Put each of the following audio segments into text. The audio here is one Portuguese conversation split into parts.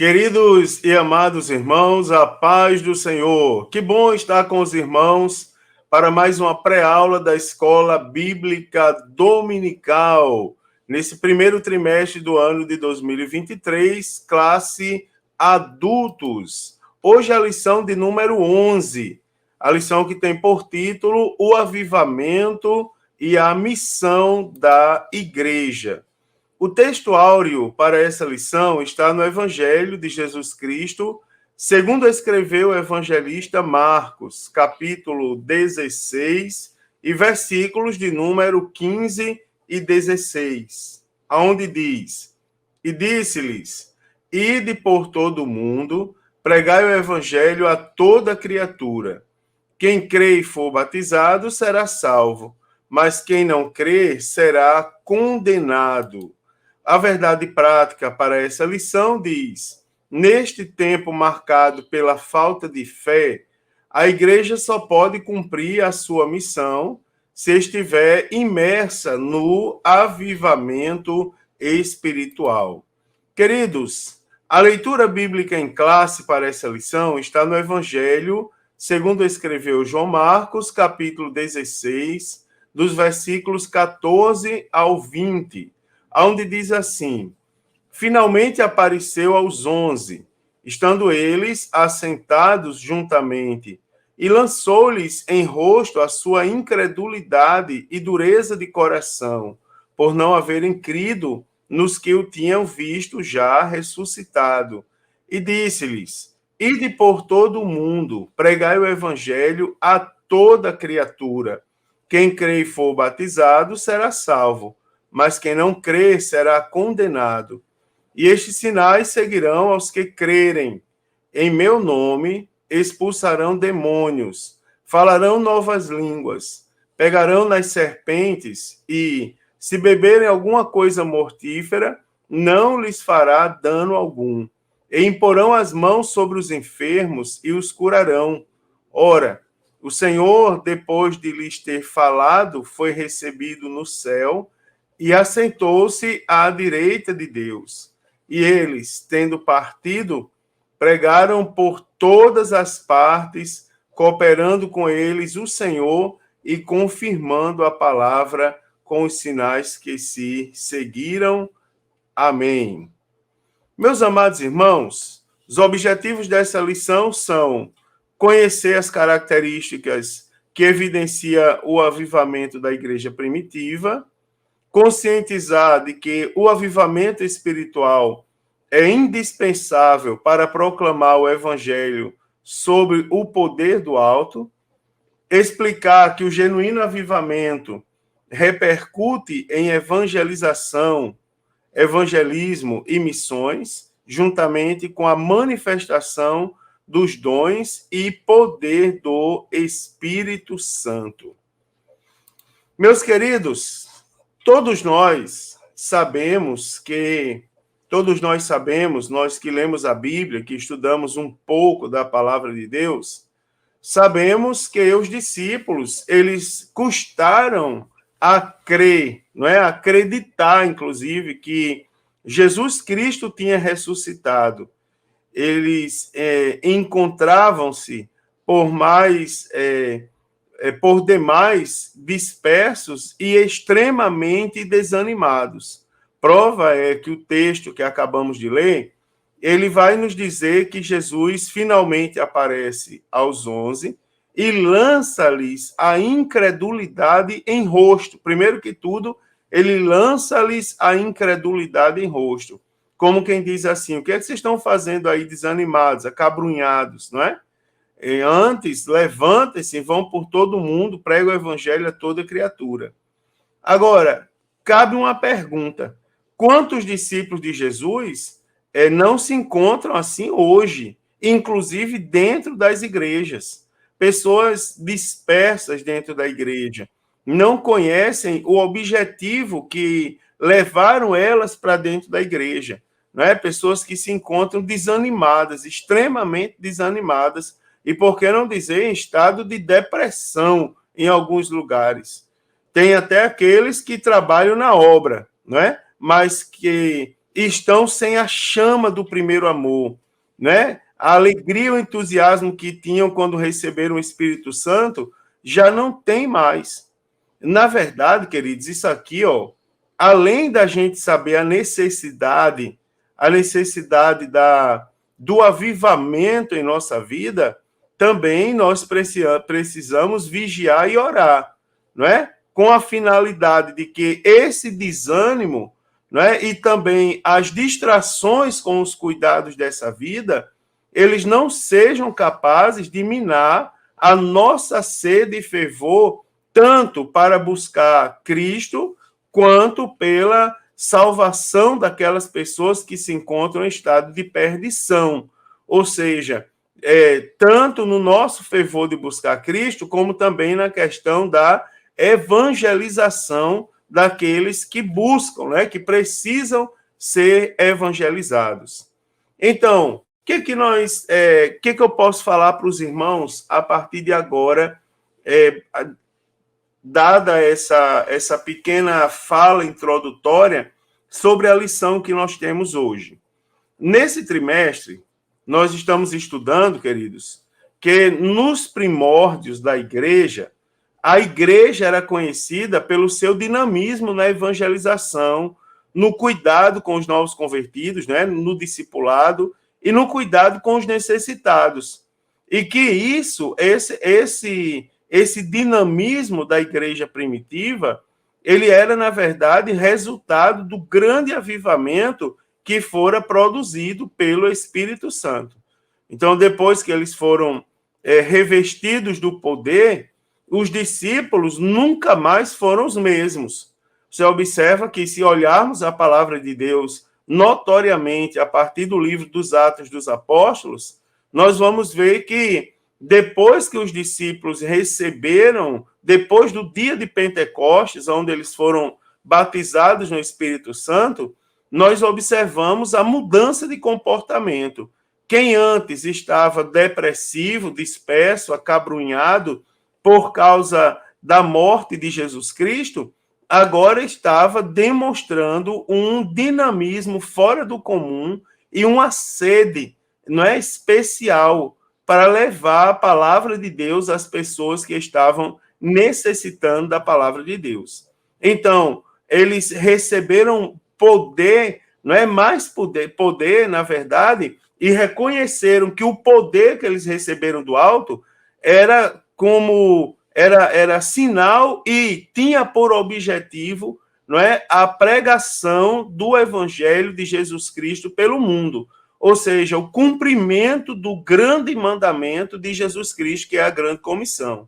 Queridos e amados irmãos, a paz do Senhor. Que bom estar com os irmãos para mais uma pré-aula da Escola Bíblica Dominical, nesse primeiro trimestre do ano de 2023, classe Adultos. Hoje a lição de número 11, a lição que tem por título O Avivamento e a Missão da Igreja. O texto áureo para essa lição está no Evangelho de Jesus Cristo, segundo escreveu o evangelista Marcos, capítulo 16 e versículos de número 15 e 16, aonde diz: E disse-lhes: Ide por todo o mundo, pregai o evangelho a toda criatura. Quem crê e for batizado será salvo, mas quem não crer será condenado. A verdade prática para essa lição diz: neste tempo marcado pela falta de fé, a igreja só pode cumprir a sua missão se estiver imersa no avivamento espiritual. Queridos, a leitura bíblica em classe para essa lição está no Evangelho, segundo escreveu João Marcos, capítulo 16, dos versículos 14 ao 20. Onde diz assim: Finalmente apareceu aos 11, estando eles assentados juntamente, e lançou-lhes em rosto a sua incredulidade e dureza de coração, por não haverem crido nos que o tinham visto já ressuscitado. E disse-lhes: Ide por todo o mundo, pregai o evangelho a toda criatura. Quem crê e for batizado será salvo, mas quem não crer será condenado. E estes sinais seguirão aos que crerem. Em meu nome expulsarão demônios, falarão novas línguas, pegarão nas serpentes e, se beberem alguma coisa mortífera, não lhes fará dano algum. E imporão as mãos sobre os enfermos e os curarão. Ora, o Senhor, depois de lhes ter falado, foi recebido no céu e assentou-se à direita de Deus. E eles, tendo partido, pregaram por todas as partes, cooperando com eles o Senhor e confirmando a palavra com os sinais que se seguiram. Amém. Meus amados irmãos, os objetivos dessa lição são conhecer as características que evidenciam o avivamento da igreja primitiva, conscientizar de que o avivamento espiritual é indispensável para proclamar o evangelho sobre o poder do alto, explicar que o genuíno avivamento repercute em evangelização, evangelismo e missões, juntamente com a manifestação dos dons e poder do Espírito Santo. Meus queridos, todos nós sabemos, nós que lemos a Bíblia, que estudamos um pouco da palavra de Deus, sabemos que os discípulos, eles custaram a crer, não é? Acreditar, inclusive, que Jesus Cristo tinha ressuscitado. Eles encontravam-se por demais dispersos e extremamente desanimados. Prova é que o texto que acabamos de ler, ele vai nos dizer que Jesus finalmente aparece aos 11 e lança-lhes a incredulidade em rosto. Primeiro que tudo, ele lança-lhes a incredulidade em rosto. Como quem diz assim: o que é que vocês estão fazendo aí desanimados, acabrunhados, não é? Antes, levantem-se e vão por todo mundo, pregam o evangelho a toda criatura. Agora, cabe uma pergunta: quantos discípulos de Jesus não se encontram assim hoje, inclusive dentro das igrejas? Pessoas dispersas dentro da igreja, não conhecem o objetivo que levaram elas para dentro da igreja, não é? Pessoas que se encontram desanimadas, extremamente desanimadas, e por que não dizer em estado de depressão em alguns lugares. Tem até aqueles que trabalham na obra, não é? Mas que estão sem a chama do primeiro amor, né? A alegria e o entusiasmo que tinham quando receberam o Espírito Santo já não tem mais. Na verdade, queridos, isso aqui, ó, além da gente saber a necessidade do avivamento em nossa vida, também nós precisamos vigiar e orar, não é? Com a finalidade de que esse desânimo, não é? E também as distrações com os cuidados dessa vida, eles não sejam capazes de minar a nossa sede e fervor, tanto para buscar Cristo, quanto pela salvação daquelas pessoas que se encontram em estado de perdição. Ou seja, tanto no nosso fervor de buscar Cristo, como também na questão da evangelização daqueles que buscam, né, que precisam ser evangelizados. Então, que eu posso falar para os irmãos a partir de agora, dada essa pequena fala introdutória sobre a lição que nós temos hoje? Nesse trimestre, nós estamos estudando, queridos, que nos primórdios da igreja, a igreja era conhecida pelo seu dinamismo na evangelização, no cuidado com os novos convertidos, né, no discipulado e no cuidado com os necessitados. E que esse dinamismo da igreja primitiva, ele era, na verdade, resultado do grande avivamento que fora produzido pelo Espírito Santo. Então, depois que eles foram revestidos do poder, os discípulos nunca mais foram os mesmos. Você observa que, se olharmos a palavra de Deus notoriamente a partir do livro dos Atos dos Apóstolos, nós vamos ver que depois que os discípulos receberam, depois do dia de Pentecostes, onde eles foram batizados no Espírito Santo, nós observamos a mudança de comportamento. Quem antes estava depressivo, disperso, acabrunhado por causa da morte de Jesus Cristo, agora estava demonstrando um dinamismo fora do comum e uma sede, não é, especial para levar a palavra de Deus às pessoas que estavam necessitando da palavra de Deus. Então, eles receberam poder, não é mais poder, na verdade, e reconheceram que o poder que eles receberam do alto era sinal e tinha por objetivo, não é, a pregação do evangelho de Jesus Cristo pelo mundo, ou seja, o cumprimento do grande mandamento de Jesus Cristo, que é a grande comissão.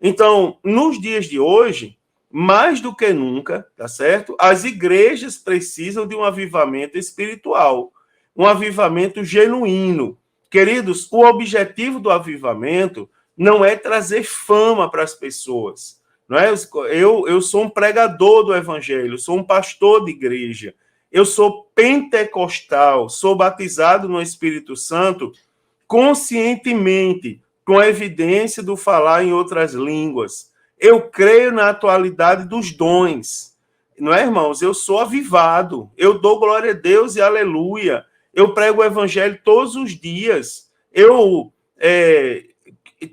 Então, nos dias de hoje, mais do que nunca, tá certo? As igrejas precisam de um avivamento espiritual, um avivamento genuíno. Queridos, o objetivo do avivamento não é trazer fama para as pessoas. Não é? Eu sou um pregador do evangelho, sou um pastor de igreja, eu sou pentecostal, sou batizado no Espírito Santo conscientemente, com a evidência do falar em outras línguas. Eu creio na atualidade dos dons. Não é, irmãos? Eu sou avivado, eu dou glória a Deus e aleluia. Eu prego o evangelho todos os dias. Eu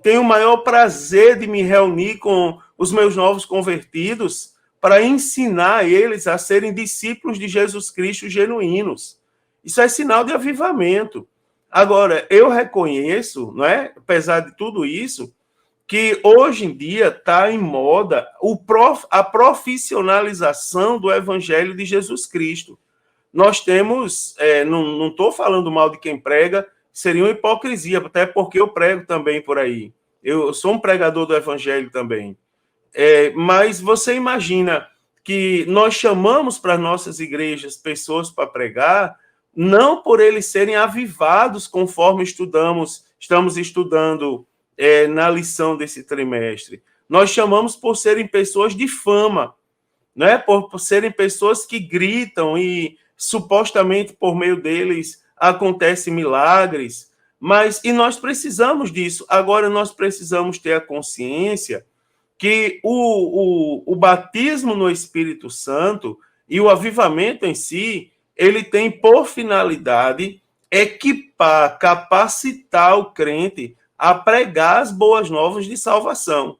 tenho o maior prazer de me reunir com os meus novos convertidos para ensinar eles a serem discípulos de Jesus Cristo genuínos. Isso é sinal de avivamento. Agora, eu reconheço, não é, apesar de tudo isso, que hoje em dia está em moda a profissionalização do evangelho de Jesus Cristo. Nós temos, não estou falando mal de quem prega, seria uma hipocrisia, até porque eu prego também por aí. Eu sou um pregador do evangelho também. Mas você imagina que nós chamamos para nossas igrejas pessoas para pregar, não por eles serem avivados conforme estamos estudando na lição desse trimestre. Nós chamamos por serem pessoas de fama, né? Por serem pessoas que gritam e supostamente por meio deles acontecem milagres, e nós precisamos disso. Agora nós precisamos ter a consciência que o batismo no Espírito Santo e o avivamento em si, ele tem por finalidade equipar, capacitar o crente a pregar as boas novas de salvação.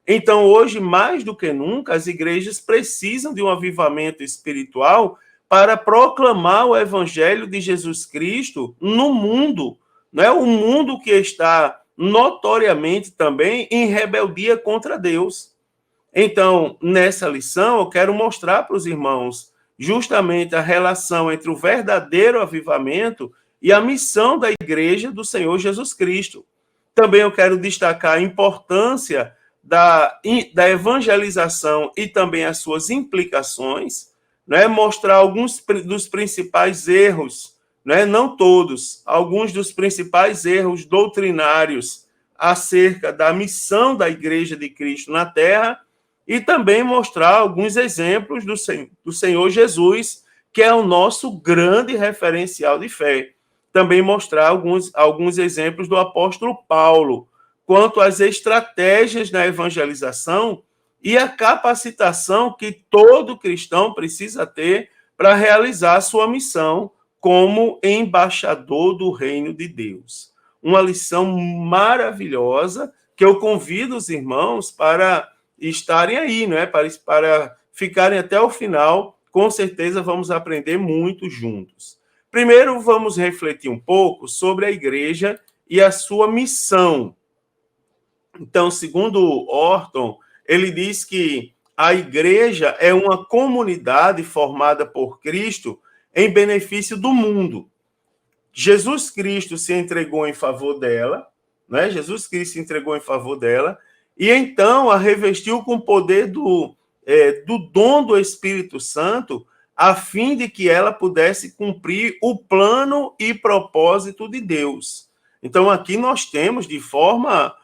Então, hoje, mais do que nunca, as igrejas precisam de um avivamento espiritual para proclamar o evangelho de Jesus Cristo no mundo, né? O mundo que está notoriamente também em rebeldia contra Deus. Então, nessa lição, eu quero mostrar para os irmãos justamente a relação entre o verdadeiro avivamento e a missão da igreja do Senhor Jesus Cristo. Também eu quero destacar a importância da evangelização e também as suas implicações, né? Mostrar alguns dos principais erros, né? Não todos, alguns dos principais erros doutrinários acerca da missão da Igreja de Cristo na Terra e também mostrar alguns exemplos do Senhor Jesus, que é o nosso grande referencial de fé. Também mostrar alguns exemplos do apóstolo Paulo, quanto às estratégias na evangelização e a capacitação que todo cristão precisa ter para realizar a sua missão como embaixador do reino de Deus. Uma lição maravilhosa que eu convido os irmãos para estarem aí, né? Para ficarem até o final. Com certeza vamos aprender muito juntos. Primeiro, vamos refletir um pouco sobre a igreja e a sua missão. Então, segundo Orton, ele diz que a igreja é uma comunidade formada por Cristo em benefício do mundo. Jesus Cristo se entregou em favor dela, né? Jesus Cristo se entregou em favor dela, e então a revestiu com o poder do dom do Espírito Santo, a fim de que ela pudesse cumprir o plano e propósito de Deus. Então, aqui nós temos, de forma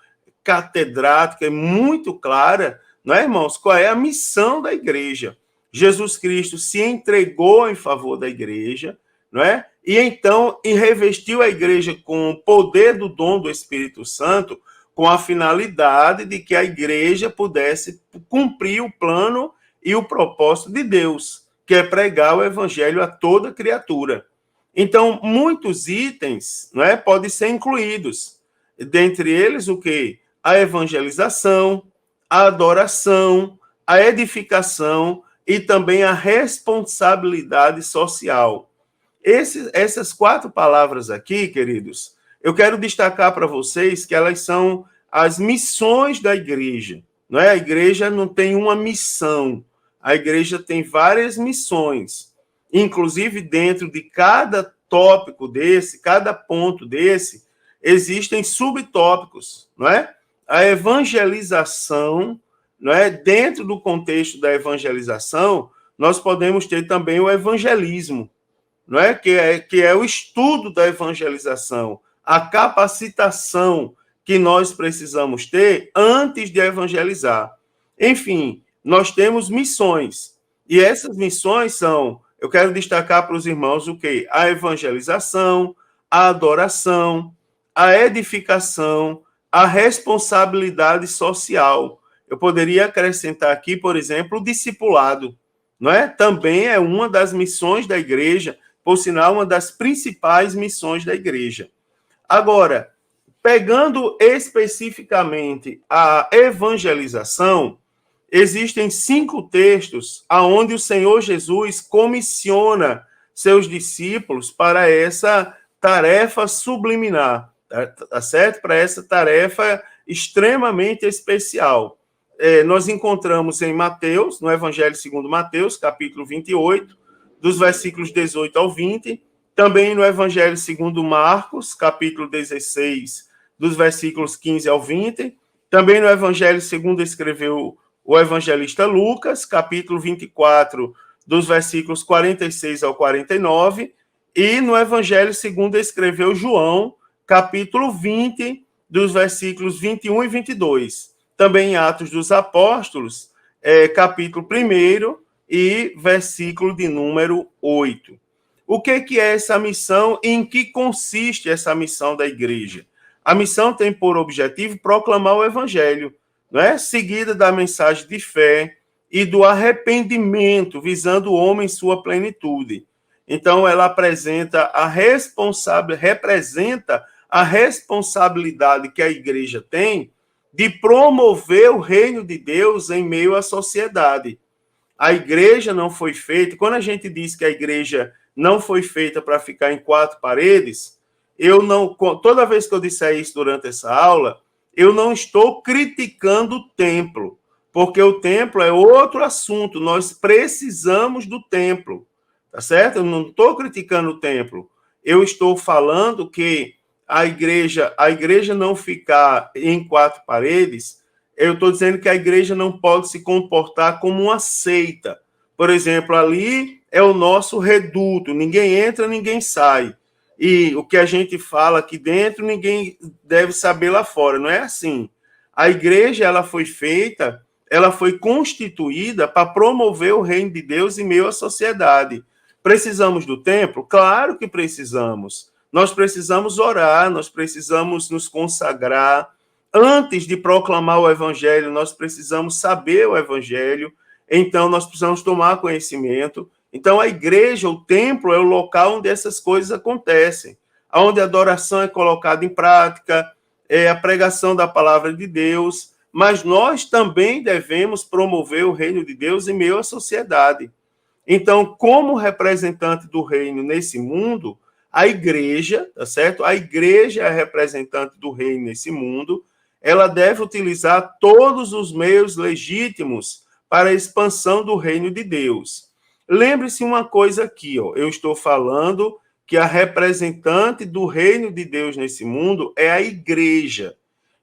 catedrática e muito clara, não é, irmãos? Qual é a missão da igreja? Jesus Cristo se entregou em favor da igreja, não é? E então revestiu a igreja com o poder do dom do Espírito Santo, com a finalidade de que a igreja pudesse cumprir o plano e o propósito de Deus, que é pregar o evangelho a toda criatura. Então, muitos itens, não é, podem ser incluídos. Dentre eles, o quê? A evangelização, a adoração, a edificação e também a responsabilidade social. Essas 4 palavras aqui, queridos, eu quero destacar para vocês que elas são as missões da igreja. Não é? A igreja não tem uma missão, a igreja tem várias missões. Inclusive, dentro de cada tópico desse, cada ponto desse, existem subtópicos, não é? A evangelização, não é? Dentro do contexto da evangelização, nós podemos ter também o evangelismo, não é? Que é o estudo da evangelização, a capacitação que nós precisamos ter antes de evangelizar. Enfim, nós temos missões, e essas missões são, eu quero destacar para os irmãos o quê? A evangelização, a adoração, a edificação, a responsabilidade social. Eu poderia acrescentar aqui, por exemplo, o discipulado, não é? Também é uma das missões da igreja, por sinal, uma das principais missões da igreja. Agora, pegando especificamente a evangelização, existem 5 textos onde o Senhor Jesus comissiona seus discípulos para essa tarefa subliminar, tá certo? Para essa tarefa extremamente especial. Nós encontramos em Mateus, no Evangelho segundo Mateus, capítulo 28, dos versículos 18 ao 20, também no Evangelho segundo Marcos, capítulo 16, dos versículos 15 ao 20, também no Evangelho segundo escreveu o evangelista Lucas, capítulo 24, dos versículos 46 ao 49, e no Evangelho segundo escreveu João, capítulo 20, dos versículos 21 e 22. Também em Atos dos Apóstolos, capítulo 1 e versículo de número 8. O que é essa missão e em que consiste essa missão da igreja? A missão tem por objetivo proclamar o evangelho, não é? Seguida da mensagem de fé e do arrependimento, visando o homem em sua plenitude. Então, ela representa a responsabilidade que a igreja tem de promover o reino de Deus em meio à sociedade. A igreja não foi feita, quando a gente diz que a igreja não foi feita para ficar em quatro paredes, eu não, toda vez que eu disser isso durante essa aula, eu não estou criticando o templo, porque o templo é outro assunto, nós precisamos do templo, tá certo? Eu não estou criticando o templo, eu estou falando que a igreja não ficar em quatro paredes, eu estou dizendo que a igreja não pode se comportar como uma seita. Por exemplo, ali é o nosso reduto, ninguém entra, ninguém sai. E o que a gente fala aqui dentro, ninguém deve saber lá fora. Não é assim. A igreja, ela foi feita, ela foi constituída para promover o reino de Deus em meio à sociedade. Precisamos do templo? Claro que precisamos. Nós precisamos orar, nós precisamos nos consagrar. Antes de proclamar o evangelho, nós precisamos saber o evangelho, então nós precisamos tomar conhecimento. Então a igreja, o templo, é o local onde essas coisas acontecem, onde a adoração é colocada em prática, é a pregação da palavra de Deus, mas nós também devemos promover o reino de Deus em meio à sociedade. Então, como representante do reino nesse mundo, a igreja, tá certo? A igreja é a representante do reino nesse mundo, ela deve utilizar todos os meios legítimos para a expansão do reino de Deus. Lembre-se uma coisa aqui, ó, eu estou falando que a representante do reino de Deus nesse mundo é a igreja.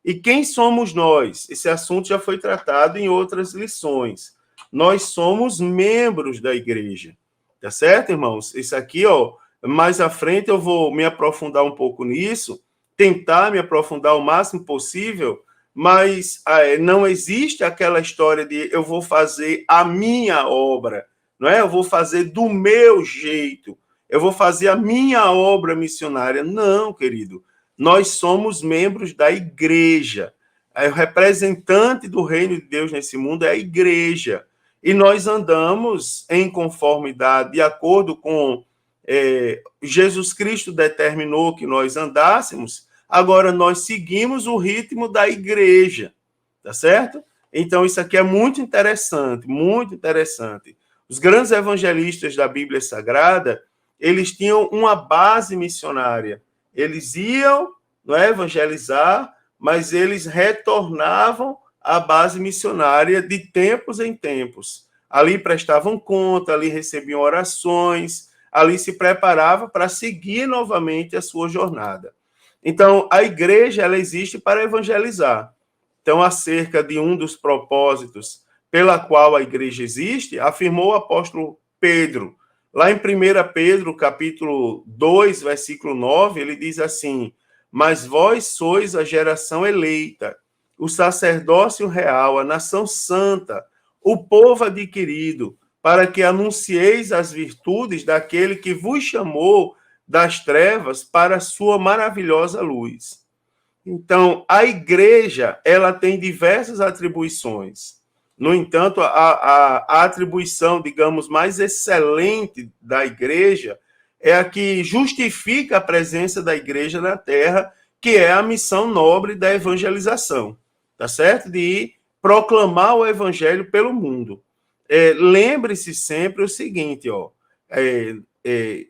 E quem somos nós? Esse assunto já foi tratado em outras lições. Nós somos membros da igreja. Tá certo, irmãos? Isso aqui, ó, mais à frente eu vou me aprofundar um pouco nisso, tentar me aprofundar o máximo possível, mas não existe aquela história de eu vou fazer a minha obra, não é? Eu vou fazer do meu jeito, eu vou fazer a minha obra missionária. Não, querido. Nós somos membros da igreja. O representante do reino de Deus nesse mundo é a igreja. E nós andamos em conformidade, de acordo com Jesus Cristo determinou que nós andássemos, agora nós seguimos o ritmo da igreja, tá certo? Então, isso aqui é muito interessante, muito interessante. Os grandes evangelistas da Bíblia Sagrada, eles tinham uma base missionária. Eles iam, não é, evangelizar, mas eles retornavam à base missionária de tempos em tempos. Ali prestavam conta, ali recebiam orações, ali se preparava para seguir novamente a sua jornada. Então, a igreja ela existe para evangelizar. Então, acerca de um dos propósitos pela qual a igreja existe, afirmou o apóstolo Pedro. Lá em 1 Pedro, capítulo 2, versículo 9, ele diz assim: mas vós sois a geração eleita, o sacerdócio real, a nação santa, o povo adquirido, para que anuncieis as virtudes daquele que vos chamou das trevas para a sua maravilhosa luz. Então, a igreja, ela tem diversas atribuições. No entanto, a atribuição, digamos, mais excelente da igreja é a que justifica a presença da igreja na terra, que é a missão nobre da evangelização, tá certo? De proclamar o evangelho pelo mundo. Lembre-se sempre o seguinte, ó,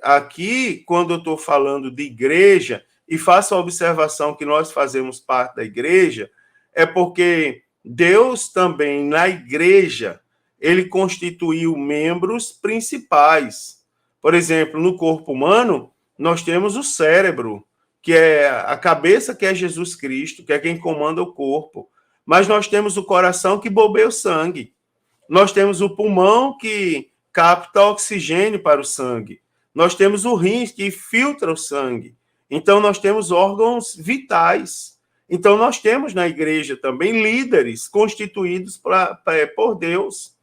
aqui, quando eu estou falando de igreja, e faça a observação que nós fazemos parte da igreja, é porque Deus também, na igreja, ele constituiu membros principais. Por exemplo, no corpo humano, nós temos o cérebro, que é a cabeça, que é Jesus Cristo, que é quem comanda o corpo. Mas nós temos o coração que bombeia o sangue. Nós temos o pulmão que capta oxigênio para o sangue. Nós temos o rim que filtra o sangue. Então, nós temos órgãos vitais. Então, nós temos na igreja também líderes constituídos por Deus.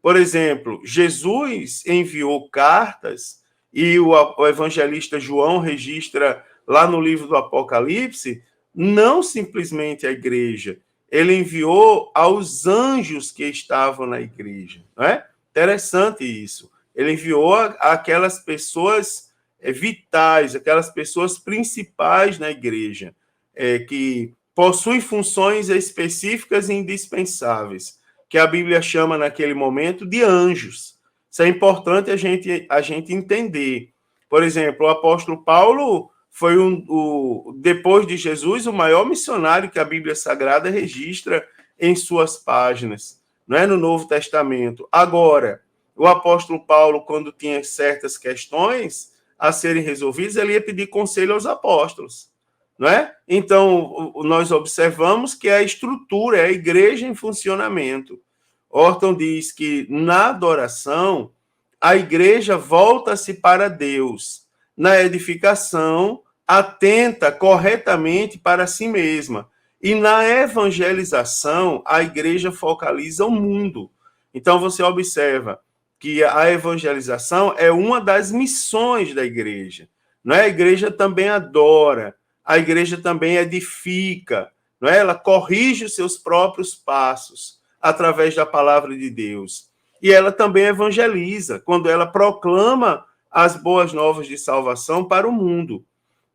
Por exemplo, Jesus enviou cartas e o evangelista João registra lá no livro do Apocalipse, não simplesmente à igreja, ele enviou aos anjos que estavam na igreja. Não é? Interessante isso. Ele enviou aquelas pessoas vitais, aquelas pessoas principais na igreja, que possuem funções específicas e indispensáveis, que a Bíblia chama naquele momento de anjos. Isso é importante a gente entender. Por exemplo, o apóstolo Paulo foi depois de Jesus, o maior missionário que a Bíblia Sagrada registra em suas páginas, não é, no Novo Testamento. Agora, o apóstolo Paulo, quando tinha certas questões a serem resolvidas, ele ia pedir conselho aos apóstolos, não é? Então, nós observamos que a estrutura, é a igreja em funcionamento. Orton diz que na adoração, a igreja volta-se para Deus. Na edificação, atenta corretamente para si mesma. E na evangelização, a igreja focaliza o mundo. Então, você observa que a evangelização é uma das missões da igreja. Não é? A igreja também adora, a igreja também edifica, não é? Ela corrige os seus próprios passos através da palavra de Deus. E ela também evangeliza, quando ela proclama as boas novas de salvação para o mundo.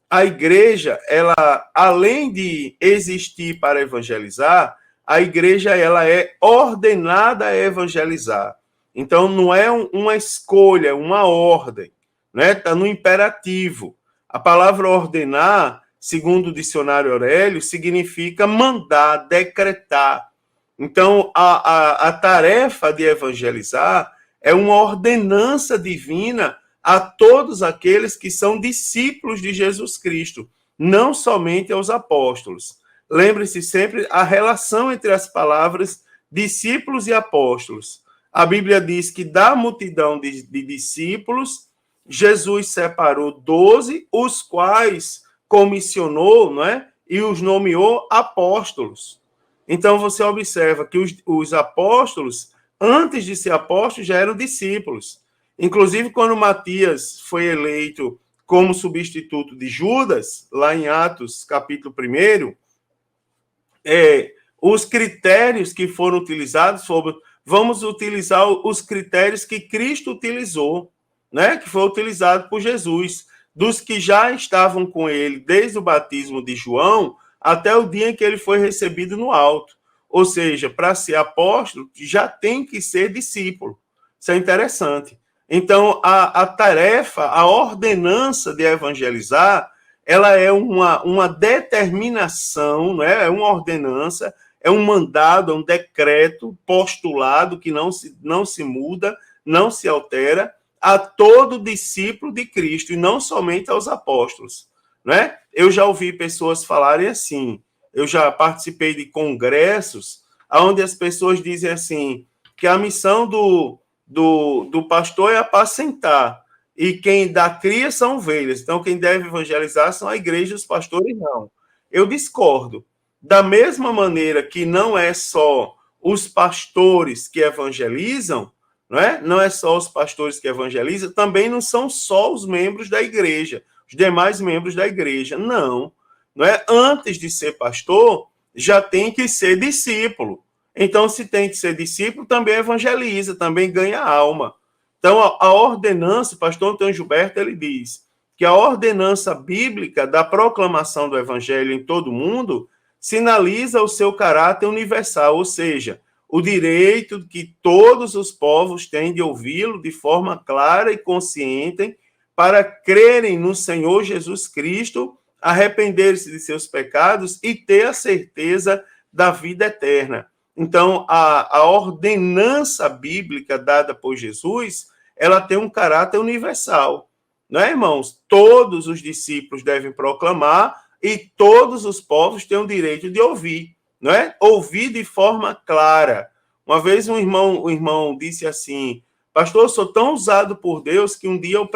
A igreja, ela, além de existir para evangelizar, a igreja ela é ordenada a evangelizar. Então, não é uma escolha, uma ordem, né? Está no imperativo. A palavra ordenar, segundo o dicionário Aurélio, significa mandar, decretar. Então, a tarefa de evangelizar é uma ordenança divina a todos aqueles que são discípulos de Jesus Cristo, não somente aos apóstolos. Lembre-se sempre a relação entre as palavras discípulos e apóstolos. A Bíblia diz que da multidão de discípulos, Jesus separou 12, os quais comissionou, não é? E os nomeou apóstolos. Então, você observa que os apóstolos, antes de ser apóstolos, já eram discípulos. Inclusive, quando Matias foi eleito como substituto de Judas, lá em Atos, capítulo 1, os critérios que foram utilizados foram, vamos utilizar os critérios que Cristo utilizou, né? Que foi utilizado por Jesus, dos que já estavam com ele desde o batismo de João até o dia em que ele foi recebido no alto. Ou seja, para ser apóstolo, já tem que ser discípulo. Isso é interessante. Então, a tarefa, a ordenança de evangelizar, ela é uma determinação, né? É uma ordenança, é um mandado, é um decreto postulado que não se muda, não se altera, a todo discípulo de Cristo, e não somente aos apóstolos, né? Eu já ouvi pessoas falarem assim, eu já participei de congressos onde as pessoas dizem assim, que a missão do pastor é apacentar, e quem dá cria são ovelhas, então quem deve evangelizar são a igreja e os pastores, não. Eu discordo. Da mesma maneira que não é só os pastores que evangelizam, não é só os pastores que evangelizam, também não são só os membros da igreja, os demais membros da igreja, não é? Antes de ser pastor, já tem que ser discípulo. Então, se tem que ser discípulo, também evangeliza, também ganha alma. Então, a ordenança, o pastor Antônio Gilberto, ele diz que a ordenança bíblica da proclamação do evangelho em todo o mundo sinaliza o seu caráter universal, ou seja, o direito que todos os povos têm de ouvi-lo de forma clara e consciente para crerem no Senhor Jesus Cristo, arrepender-se de seus pecados e ter a certeza da vida eterna. Então, a ordenança bíblica dada por Jesus, ela tem um caráter universal. Não é, irmãos? Todos os discípulos devem proclamar e todos os povos têm o direito de ouvir, não é? Ouvir de forma clara. Uma vez um irmão disse assim, pastor, eu sou tão usado por Deus que um dia eu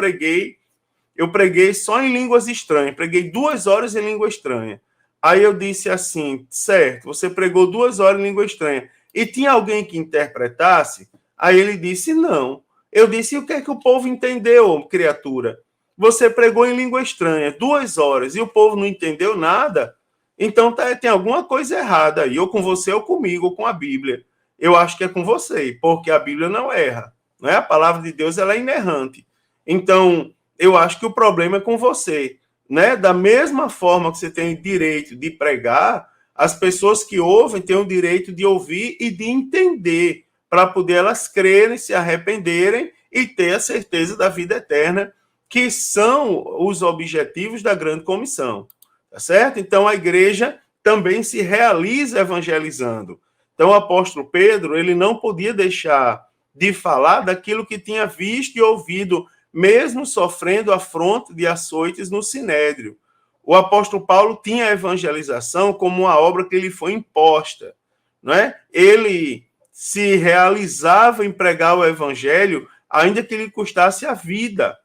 preguei só em línguas estranhas, preguei 2 horas em língua estranha. Aí eu disse assim, certo, você pregou 2 horas em língua estranha, e tinha alguém que interpretasse? Aí ele disse, não. Eu disse, e o que é que o povo entendeu, criatura? Você pregou em língua estranha 2 horas, e o povo não entendeu nada? Então tem alguma coisa errada aí, ou com você, ou comigo, ou com a Bíblia. Eu acho que é com você, porque a Bíblia não erra. não é? A palavra de Deus ela é inerrante. Então, eu acho que o problema é com você, né? Da mesma forma que você tem direito de pregar, as pessoas que ouvem têm o direito de ouvir e de entender, para poder elas crerem, se arrependerem e ter a certeza da vida eterna, que são os objetivos da grande comissão, tá certo? Então, a igreja também se realiza evangelizando. Então, o apóstolo Pedro, ele não podia deixar de falar daquilo que tinha visto e ouvido, mesmo sofrendo afronta de açoites no sinédrio. O apóstolo Paulo tinha a evangelização como uma obra que lhe foi imposta, não é? Ele se realizava em pregar o evangelho, ainda que lhe custasse a vida.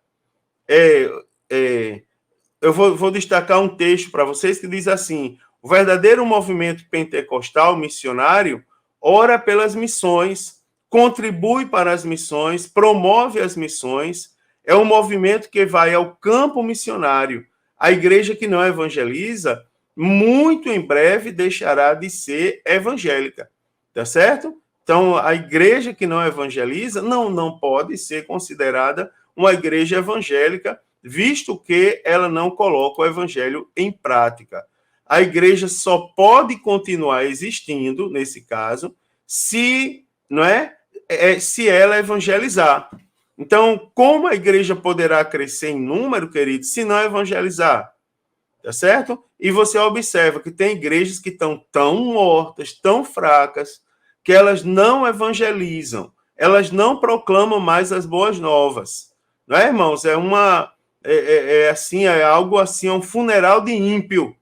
Eu vou destacar um texto para vocês que diz assim: o verdadeiro movimento pentecostal missionário ora pelas missões, contribui para as missões, promove as missões, é um movimento que vai ao campo missionário. A igreja que não evangeliza, muito em breve deixará de ser evangélica, tá certo? Então, a igreja que não evangeliza não pode ser considerada uma igreja evangélica, visto que ela não coloca o evangelho em prática. A igreja só pode continuar existindo, nesse caso, se, se ela evangelizar. Então, como a igreja poderá crescer em número, querido, se não evangelizar? Tá certo? E você observa que tem igrejas que estão tão mortas, tão fracas, que elas não evangelizam, elas não proclamam mais as boas novas. Não é, irmãos? É algo assim, é um funeral de ímpio,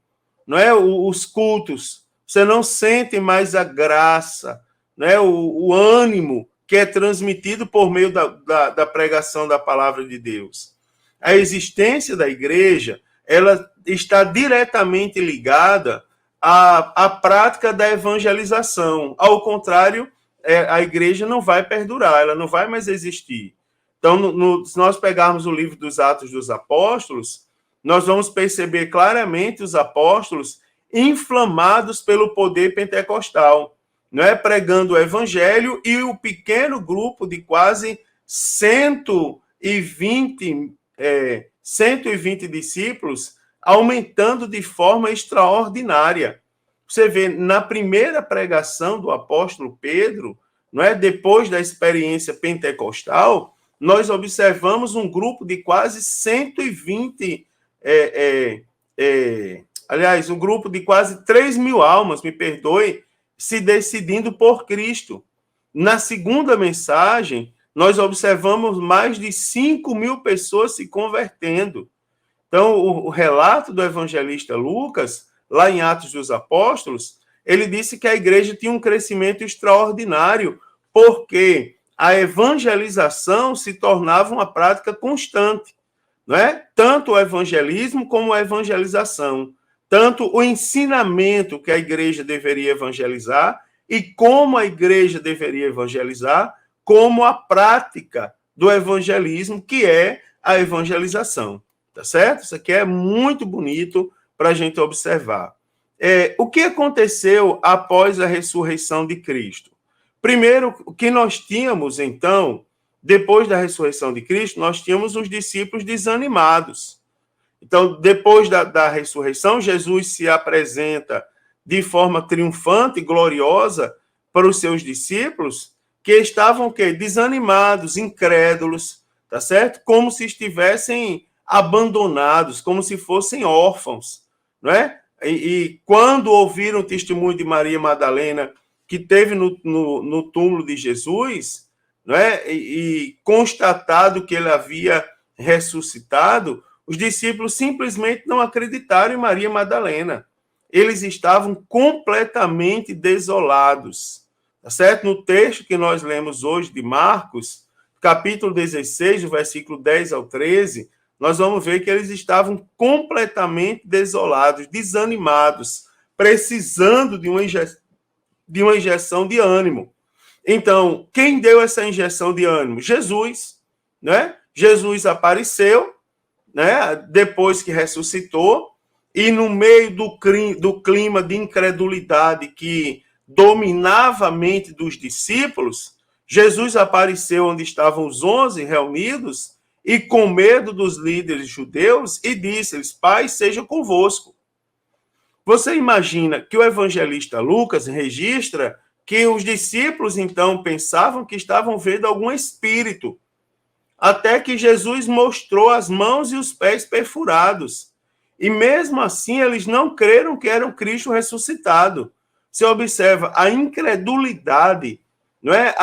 não é? Os cultos, você não sente mais a graça, não é? O ânimo que é transmitido por meio da pregação da palavra de Deus. A existência da igreja, ela está diretamente ligada à prática da evangelização. Ao contrário, a igreja não vai perdurar, ela não vai mais existir. Então, se nós pegarmos o livro dos Atos dos Apóstolos, nós vamos perceber claramente os apóstolos inflamados pelo poder pentecostal, não é? Pregando o evangelho, e o pequeno grupo de quase 120 discípulos aumentando de forma extraordinária. Você vê, na primeira pregação do apóstolo Pedro, não é? Depois da experiência pentecostal, nós observamos um grupo de quase 120, aliás, um grupo de quase 3.000 almas, me perdoe, se decidindo por Cristo. Na segunda mensagem, nós observamos mais de 5.000 pessoas se convertendo. Então, o relato do evangelista Lucas, lá em Atos dos Apóstolos, ele disse que a igreja tinha um crescimento extraordinário, porque a evangelização se tornava uma prática constante, não é? Tanto o evangelismo como a evangelização, tanto o ensinamento que a igreja deveria evangelizar e como a igreja deveria evangelizar, como a prática do evangelismo, que é a evangelização, tá certo? Isso aqui é muito bonito para a gente observar. O que aconteceu após a ressurreição de Cristo? Primeiro, o que nós tínhamos, então, depois da ressurreição de Cristo, nós tínhamos os discípulos desanimados. Então, depois da ressurreição, Jesus se apresenta de forma triunfante e gloriosa para os seus discípulos, que estavam o quê? Desanimados, incrédulos, tá certo? Como se estivessem abandonados, como se fossem órfãos, não é? E quando ouviram o testemunho de Maria Madalena, que teve no túmulo de Jesus, não é? E constatado que ele havia ressuscitado, os discípulos simplesmente não acreditaram em Maria Madalena. Eles estavam completamente desolados. Tá certo? No texto que nós lemos hoje de Marcos, capítulo 16, do versículo 10 ao 13, nós vamos ver que eles estavam completamente desolados, desanimados, precisando de uma injeção de ânimo. Então, quem deu essa injeção de ânimo? Jesus, né? Jesus apareceu, né? Depois que ressuscitou, e no meio do clima de incredulidade que dominava a mente dos discípulos, Jesus apareceu onde estavam os 11 reunidos e, com medo dos líderes judeus, e disse-lhes: Paz seja convosco. Você imagina que o evangelista Lucas registra que os discípulos, então, pensavam que estavam vendo algum espírito, até que Jesus mostrou as mãos e os pés perfurados. E mesmo assim, eles não creram que era o Cristo ressuscitado. Você observa a incredulidade, não é?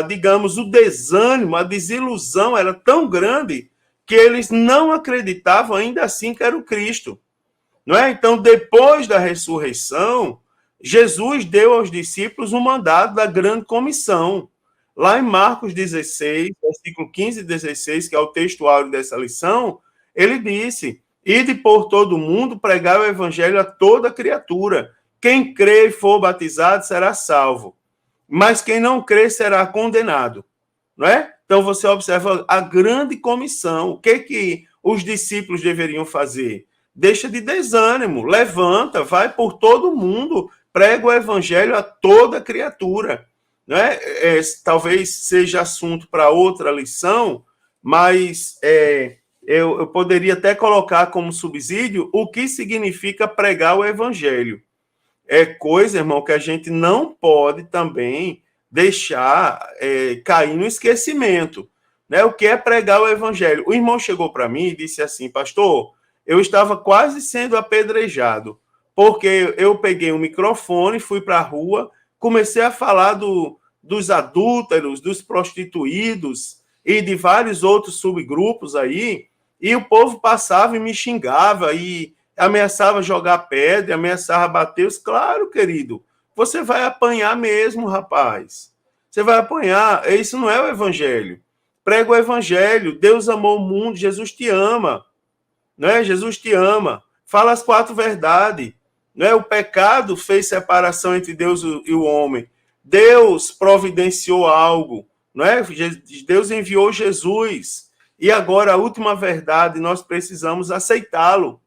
Digamos, o desânimo, a desilusão era tão grande que eles não acreditavam ainda assim que era o Cristo. Não é? Então, depois da ressurreição, Jesus deu aos discípulos um mandado da grande comissão. Lá em Marcos 16, versículo 15 e 16, que é o textuário dessa lição, ele disse: Ide por todo o mundo, pregar o evangelho a toda criatura. Quem crê e for batizado será salvo, mas quem não crê será condenado. Não é? Então, você observa a grande comissão. O que os discípulos deveriam fazer? Deixa de desânimo, levanta, vai por todo mundo, prega o evangelho a toda criatura. Né? Talvez seja assunto para outra lição, mas eu poderia até colocar como subsídio o que significa pregar o evangelho. É coisa, irmão, que a gente não pode também deixar cair no esquecimento. Né? O que é pregar o evangelho? O irmão chegou para mim e disse assim: pastor, eu estava quase sendo apedrejado, porque eu peguei um microfone, fui para a rua, comecei a falar dos adúlteros, dos prostituídos e de vários outros subgrupos aí, e o povo passava e me xingava e ameaçava jogar pedra, ameaçava bater. Claro, querido, você vai apanhar mesmo, rapaz. Você vai apanhar. Isso não é o evangelho. Prega o evangelho. Deus amou o mundo, Jesus te ama. Né? Jesus te ama. Fala as 4 verdades. Né? O pecado fez separação entre Deus e o homem. Deus providenciou algo. Né? Deus enviou Jesus. E agora a última verdade, nós precisamos aceitá-lo.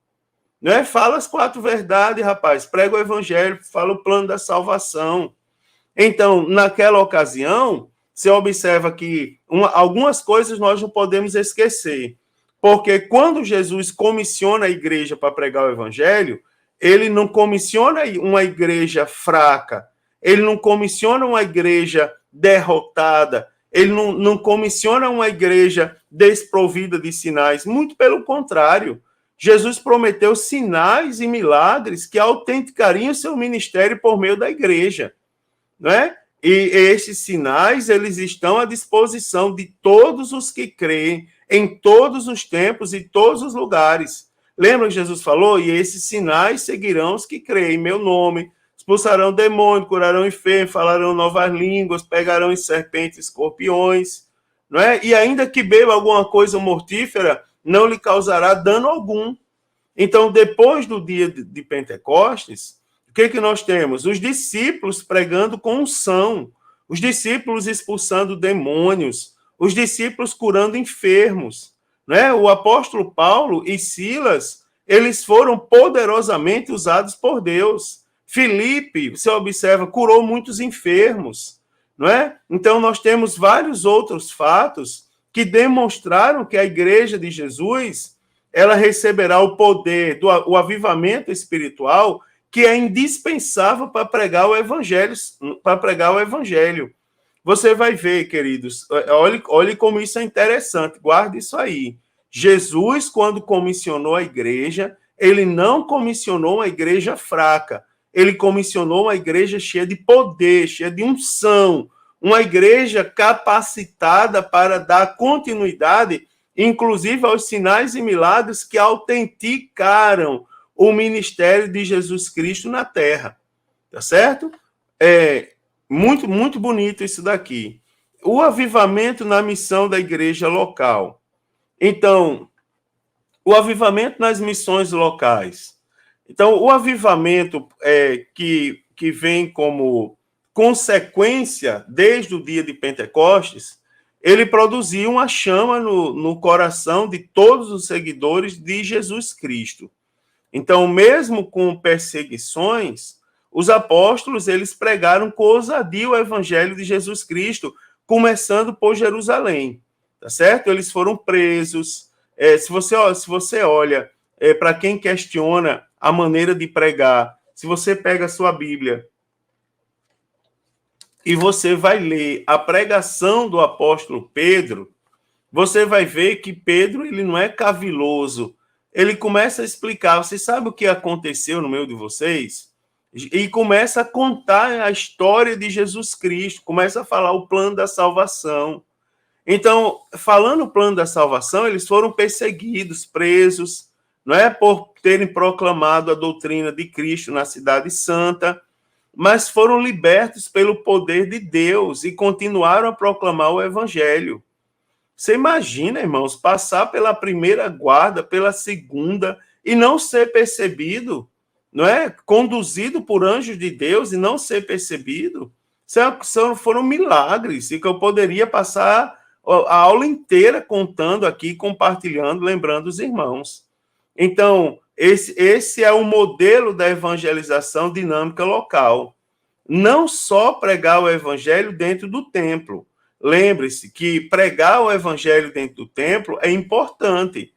Né? Fala as 4 verdades, rapaz. Prega o evangelho, fala o plano da salvação. Então, naquela ocasião, você observa que algumas coisas nós não podemos esquecer. Porque quando Jesus comissiona a igreja para pregar o evangelho, ele não comissiona uma igreja fraca, ele não comissiona uma igreja derrotada, ele não comissiona uma igreja desprovida de sinais. Muito pelo contrário. Jesus prometeu sinais e milagres que autenticariam o seu ministério por meio da igreja. Né? E esses sinais, eles estão à disposição de todos os que creem, em todos os tempos e todos os lugares. Lembra que Jesus falou? E esses sinais seguirão os que creem em meu nome. Expulsarão demônios, curarão enfermos, falarão novas línguas, pegarão em serpentes e escorpiões. Não é? E ainda que beba alguma coisa mortífera, não lhe causará dano algum. Então, depois do dia de Pentecostes, o que nós temos? Os discípulos pregando com unção, os discípulos expulsando demônios, os discípulos curando enfermos. Né? O apóstolo Paulo e Silas, eles foram poderosamente usados por Deus. Filipe, você observa, curou muitos enfermos. Não é? Então, nós temos vários outros fatos que demonstraram que a igreja de Jesus, ela receberá o poder, o avivamento espiritual, que é indispensável para pregar o evangelho, Você vai ver, queridos, olhe como isso é interessante, guarde isso aí. Jesus, quando comissionou a igreja, ele não comissionou uma igreja fraca, ele comissionou uma igreja cheia de poder, cheia de unção, uma igreja capacitada para dar continuidade, inclusive aos sinais e milagres que autenticaram o ministério de Jesus Cristo na terra. Tá certo? Muito, muito bonito isso daqui. O avivamento na missão da igreja local. Então, o avivamento nas missões locais. Então, o avivamento que vem como consequência desde o dia de Pentecostes, ele produziu uma chama no coração de todos os seguidores de Jesus Cristo. Então, mesmo com perseguições, os apóstolos, eles pregaram com ousadia o evangelho de Jesus Cristo, começando por Jerusalém, tá certo? Eles foram presos. Se você olha para quem questiona a maneira de pregar, se você pega a sua Bíblia e você vai ler a pregação do apóstolo Pedro, você vai ver que Pedro ele não é caviloso. Ele começa a explicar, você sabe o que aconteceu no meio de vocês? E começa a contar a história de Jesus Cristo, começa a falar o plano da salvação. Então, falando o plano da salvação, eles foram perseguidos, presos, não é por terem proclamado a doutrina de Cristo na cidade santa, mas foram libertos pelo poder de Deus e continuaram a proclamar o evangelho. Você imagina, irmãos, passar pela primeira guarda, pela segunda, e não ser percebido, não é? Conduzido por anjos de Deus e não ser percebido. Foram milagres, e que eu poderia passar a aula inteira contando aqui, compartilhando, lembrando os irmãos. Então, esse é o modelo da evangelização dinâmica local. Não só pregar o evangelho dentro do templo. Lembre-se que pregar o evangelho dentro do templo é importante.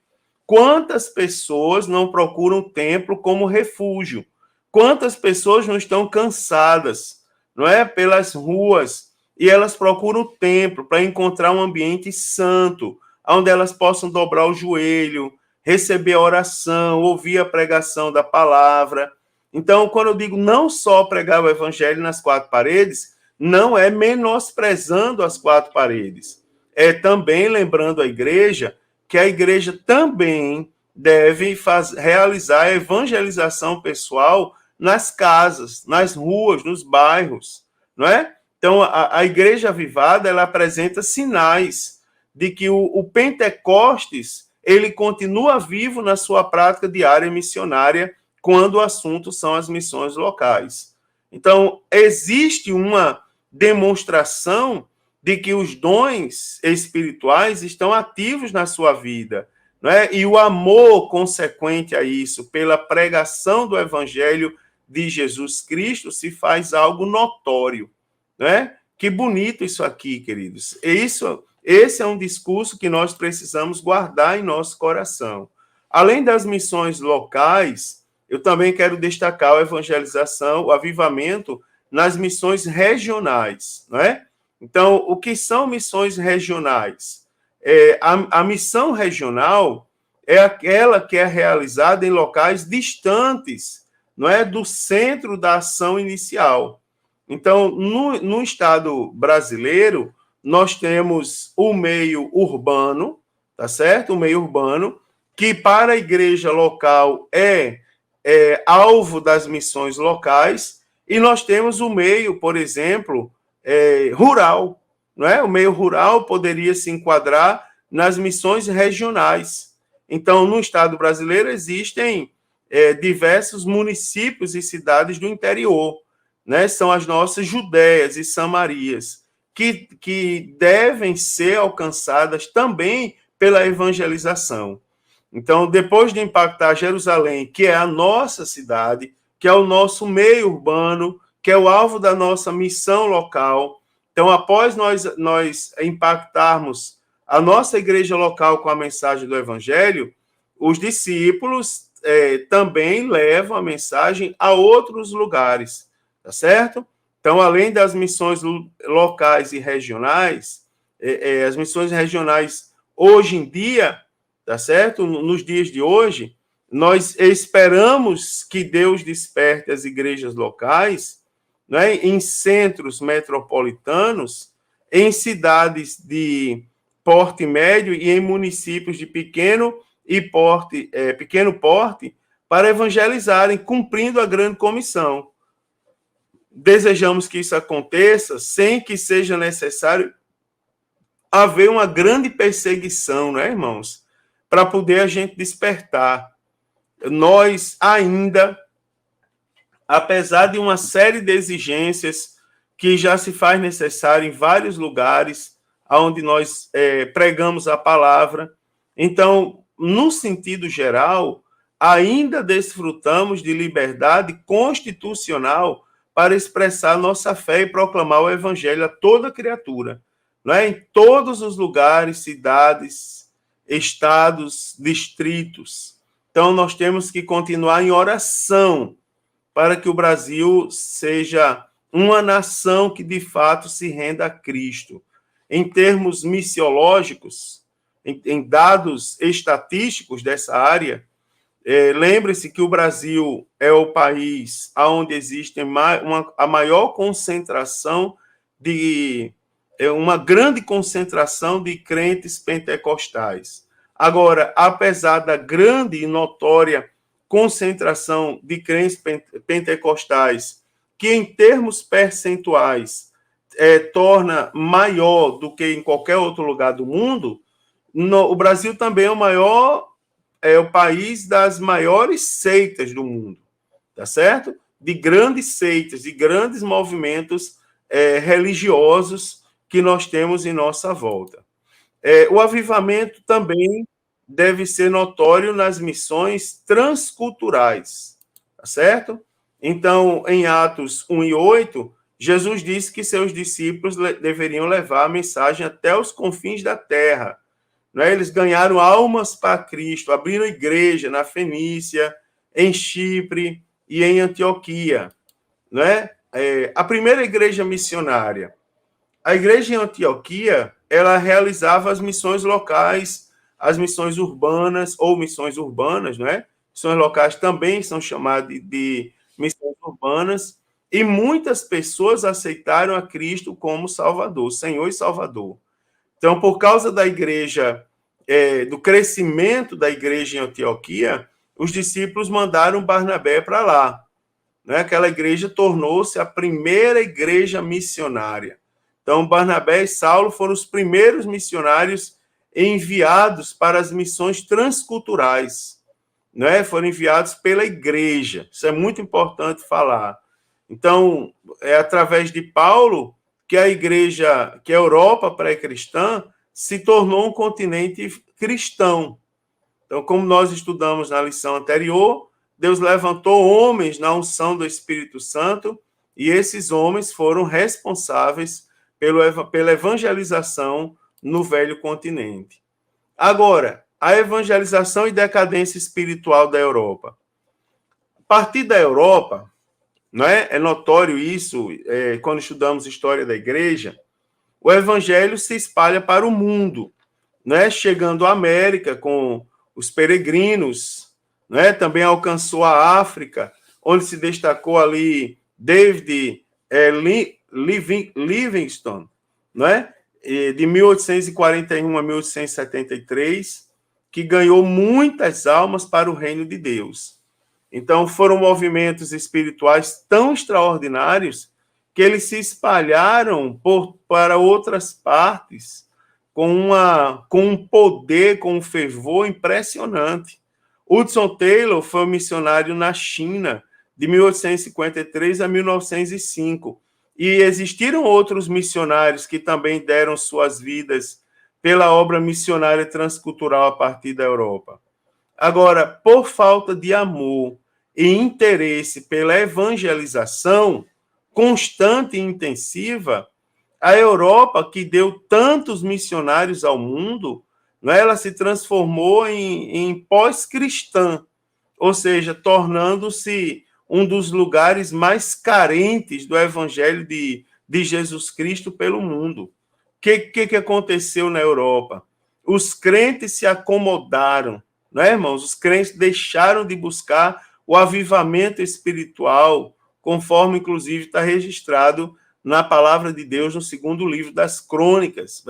Quantas pessoas não procuram o templo como refúgio? Quantas pessoas não estão cansadas, não é, pelas ruas, e elas procuram o templo para encontrar um ambiente santo, onde elas possam dobrar o joelho, receber a oração, ouvir a pregação da palavra. Então, quando eu digo não só pregar o evangelho nas quatro paredes, não é menosprezando as quatro paredes. É também lembrando a igreja que a igreja também deve realizar a evangelização pessoal nas casas, nas ruas, nos bairros, não é? Então, a igreja avivada, ela apresenta sinais de que o Pentecostes, ele continua vivo na sua prática diária missionária, quando o assunto são as missões locais. Então, existe uma demonstração de que os dons espirituais estão ativos na sua vida, não é? E o amor consequente a isso, pela pregação do evangelho de Jesus Cristo, se faz algo notório, não é? Que bonito isso aqui, queridos. Esse é um discurso que nós precisamos guardar em nosso coração. Além das missões locais, eu também quero destacar a evangelização, o avivamento nas missões regionais, não é? Então, o que são missões regionais? A missão regional é aquela que é realizada em locais distantes, não é, do centro da ação inicial. Então, no Estado brasileiro, nós temos o meio urbano, tá certo? O meio urbano, que para a igreja local é alvo das missões locais, e nós temos o meio, por exemplo, rural, não é? O meio rural poderia se enquadrar nas missões regionais. Então, no Estado brasileiro existem diversos municípios e cidades do interior, né? São as nossas Judéias e Samarias, que devem ser alcançadas também pela evangelização. Então, depois de impactar Jerusalém, que é a nossa cidade, que é o nosso meio urbano, que é o alvo da nossa missão local, então, após nós impactarmos a nossa igreja local com a mensagem do evangelho, os discípulos também levam a mensagem a outros lugares, tá certo? Então, além das missões locais e regionais, as missões regionais, hoje em dia, tá certo? Nos dias de hoje, nós esperamos que Deus desperte as igrejas locais, né, em centros metropolitanos, em cidades de porte médio e em municípios de pequeno porte, para evangelizarem, cumprindo a grande comissão. Desejamos que isso aconteça sem que seja necessário haver uma grande perseguição, né, irmãos? Para poder a gente despertar. Nós ainda, apesar de uma série de exigências que já se faz necessário em vários lugares onde nós pregamos a palavra, então, no sentido geral, ainda desfrutamos de liberdade constitucional para expressar nossa fé e proclamar o evangelho a toda criatura. não é? Em todos os lugares, cidades, estados, distritos. Então, nós temos que continuar em oração para que o Brasil seja uma nação que, de fato, se renda a Cristo. Em termos missiológicos, em dados estatísticos dessa área, lembre-se que o Brasil é o país onde existe a maior concentração uma grande concentração de crentes pentecostais. Agora, apesar da grande e notória concentração de crentes pentecostais, que em termos percentuais torna maior do que em qualquer outro lugar do mundo, o Brasil também é o país das maiores seitas do mundo, tá certo? De grandes seitas, de grandes movimentos religiosos que nós temos em nossa volta. O avivamento também deve ser notório nas missões transculturais, tá certo? Então, em Atos 1 e 8, Jesus disse que seus discípulos deveriam levar a mensagem até os confins da terra. Né? Eles ganharam almas para Cristo, abriram igreja na Fenícia, em Chipre e em Antioquia. Né? A primeira igreja missionária. A igreja em Antioquia, ela realizava as missões locais, as missões urbanas, ou missões urbanas, não é? Missões locais também são chamadas de missões urbanas, e muitas pessoas aceitaram a Cristo como Salvador, Senhor e Salvador. Então, por causa da igreja, do crescimento da igreja em Antioquia, os discípulos mandaram Barnabé para lá. Né? Aquela igreja tornou-se a primeira igreja missionária. Então, Barnabé e Saulo foram os primeiros missionários enviados para as missões transculturais. Né? Foram enviados pela igreja. Isso é muito importante falar. Então, é através de Paulo que a igreja, que a Europa pré-cristã, se tornou um continente cristão. Então, como nós estudamos na lição anterior, Deus levantou homens na unção do Espírito Santo, e esses homens foram responsáveis pela evangelização no velho continente. Agora, a evangelização e decadência espiritual da Europa. A partir da Europa, não é notório isso, quando estudamos história da igreja, o evangelho se espalha para o mundo, né? Chegando à América com os peregrinos, né? Também alcançou a África, onde se destacou ali David Livingstone, né? De 1841 a 1873, que ganhou muitas almas para o reino de Deus. Então, foram movimentos espirituais tão extraordinários que eles se espalharam para outras partes com um poder, com um fervor impressionante. Hudson Taylor foi um missionário na China, de 1853 a 1905. E existiram outros missionários que também deram suas vidas pela obra missionária transcultural a partir da Europa. Agora, por falta de amor e interesse pela evangelização constante e intensiva, a Europa, que deu tantos missionários ao mundo, né, ela se transformou em pós-cristã, ou seja, tornando-se um dos lugares mais carentes do evangelho de Jesus Cristo pelo mundo. O que aconteceu na Europa? Os crentes se acomodaram, né, irmãos? Os crentes deixaram de buscar o avivamento espiritual, conforme, inclusive, está registrado na palavra de Deus no segundo livro das Crônicas,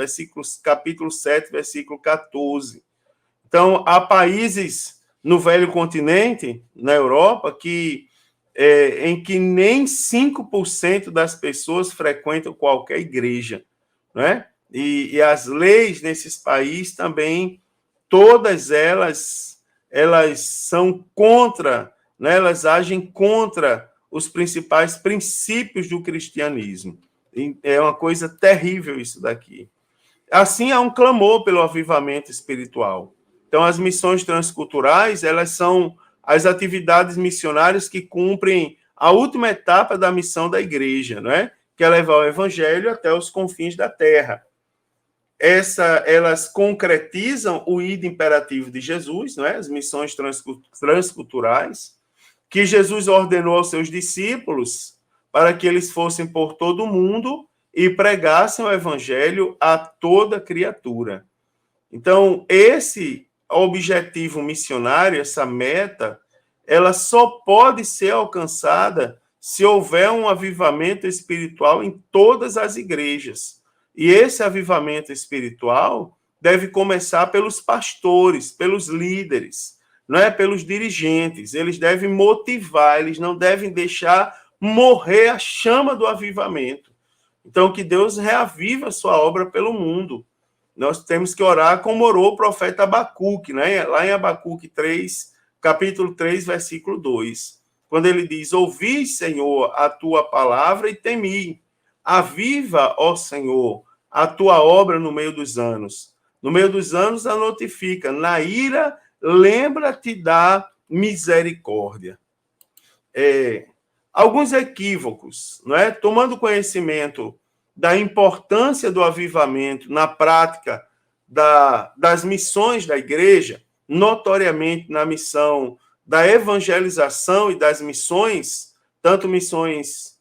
capítulo 7, versículo 14. Então, há países no velho continente, na Europa, em que nem 5% das pessoas frequentam qualquer igreja, né? E as leis nesses países também, todas elas são contra, né? Elas agem contra os principais princípios do cristianismo. É uma coisa terrível isso daqui. Assim, há um clamor pelo avivamento espiritual. Então, as missões transculturais, elas são as atividades missionárias que cumprem a última etapa da missão da igreja, não é? Que é levar o evangelho até os confins da terra. elas concretizam o id imperativo de Jesus, não é? As missões transculturais, que Jesus ordenou aos seus discípulos para que eles fossem por todo o mundo e pregassem o evangelho a toda criatura. Então, esse objetivo missionário, essa meta, ela só pode ser alcançada se houver um avivamento espiritual em todas as igrejas. E esse avivamento espiritual deve começar pelos pastores, pelos líderes, não é pelos dirigentes. Eles devem motivar, eles não devem deixar morrer a chama do avivamento. Então, que Deus reaviva a sua obra pelo mundo. Nós temos que orar como orou o profeta Abacuque, né? Lá em Abacuque 3, capítulo 3, versículo 2, quando ele diz: ouvi, Senhor, a tua palavra e temi. Aviva, ó Senhor, a tua obra no meio dos anos. No meio dos anos, a notifica. Na ira, lembra-te da misericórdia. Alguns equívocos, não é? Tomando conhecimento da importância do avivamento na prática das missões da igreja, notoriamente na missão da evangelização e das missões, tanto missões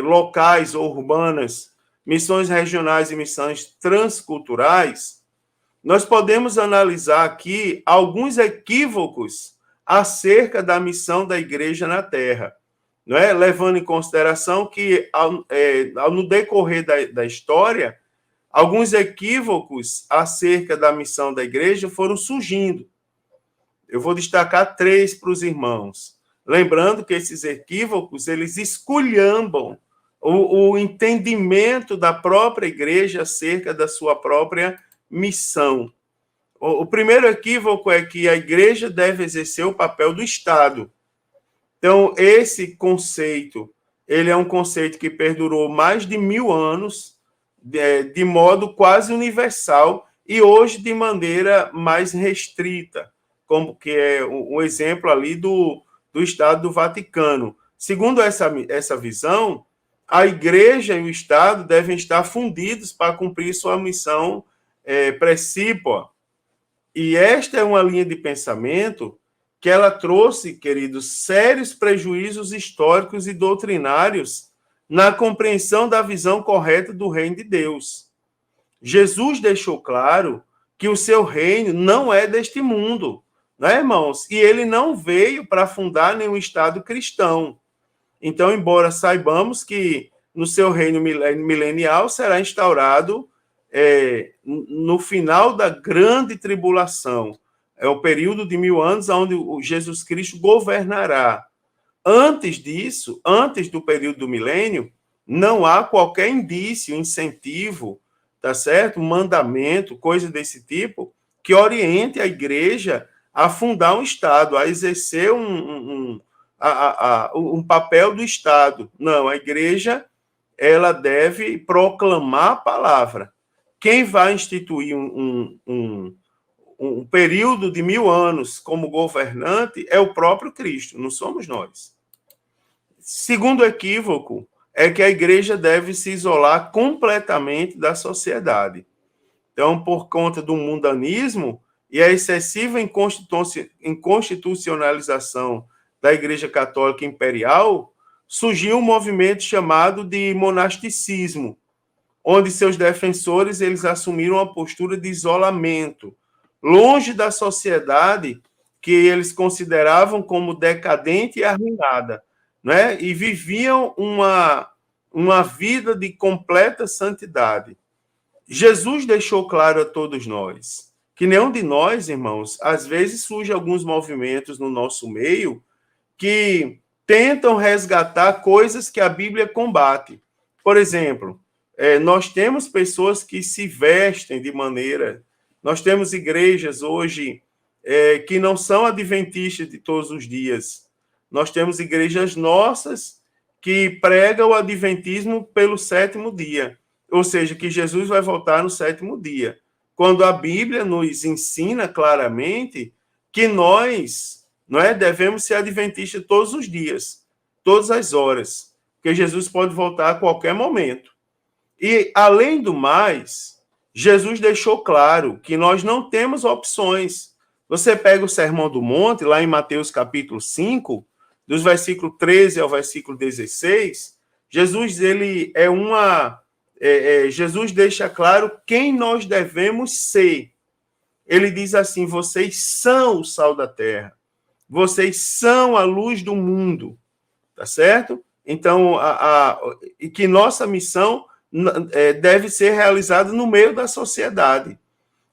locais ou urbanas, missões regionais e missões transculturais, nós podemos analisar aqui alguns equívocos acerca da missão da igreja na Terra, não é? Levando em consideração que, no decorrer da história, alguns equívocos acerca da missão da igreja foram surgindo. Eu vou destacar 3 para os irmãos. Lembrando que esses equívocos, eles esculhambam o entendimento da própria igreja acerca da sua própria missão. O primeiro equívoco é que a igreja deve exercer o papel do Estado. Então, esse conceito, ele é um conceito que perdurou mais de 1000 anos, de modo quase universal, e hoje de maneira mais restrita, como que é um exemplo ali do Estado do Vaticano. Segundo essa visão, a igreja e o Estado devem estar fundidos para cumprir sua missão precípua. E esta é uma linha de pensamento que ela trouxe, queridos, sérios prejuízos históricos e doutrinários na compreensão da visão correta do reino de Deus. Jesus deixou claro que o seu reino não é deste mundo, né, irmãos? E ele não veio para fundar nenhum Estado cristão. Então, embora saibamos que no seu reino milenial será instaurado no final da grande tribulação, é o período de 1000 anos onde o Jesus Cristo governará. Antes disso, antes do período do milênio, não há qualquer indício, incentivo, tá certo? Mandamento, coisa desse tipo, que oriente a igreja a fundar um Estado, a exercer um papel do Estado. Não, a igreja ela deve proclamar a palavra. Quem vai instituir um período de 1000 anos como governante é o próprio Cristo, não somos nós. Segundo equívoco é que a igreja deve se isolar completamente da sociedade. Então, por conta do mundanismo e a excessiva inconstitucionalização da Igreja Católica Imperial, surgiu um movimento chamado de monasticismo, onde seus defensores eles assumiram uma postura de isolamento, longe da sociedade que eles consideravam como decadente e arruinada, né? E viviam uma vida de completa santidade. Jesus deixou claro a todos nós que nenhum de nós, irmãos, às vezes surgem alguns movimentos no nosso meio que tentam resgatar coisas que a Bíblia combate. Por exemplo, nós temos pessoas que se vestem de maneira... Nós temos igrejas hoje que não são adventistas de todos os dias. Nós temos igrejas nossas que pregam o adventismo pelo 7º dia, ou seja, que Jesus vai voltar no 7º dia, quando a Bíblia nos ensina claramente que nós devemos ser adventistas todos os dias, todas as horas, porque Jesus pode voltar a qualquer momento. E, além do mais, Jesus deixou claro que nós não temos opções. Você pega o Sermão do Monte, lá em Mateus capítulo 5, dos versículos 13 ao versículo 16, Jesus ele Jesus deixa claro quem nós devemos ser. Ele diz assim: vocês são o sal da terra, vocês são a luz do mundo, tá certo? Então, e que nossa missão deve ser realizada no meio da sociedade.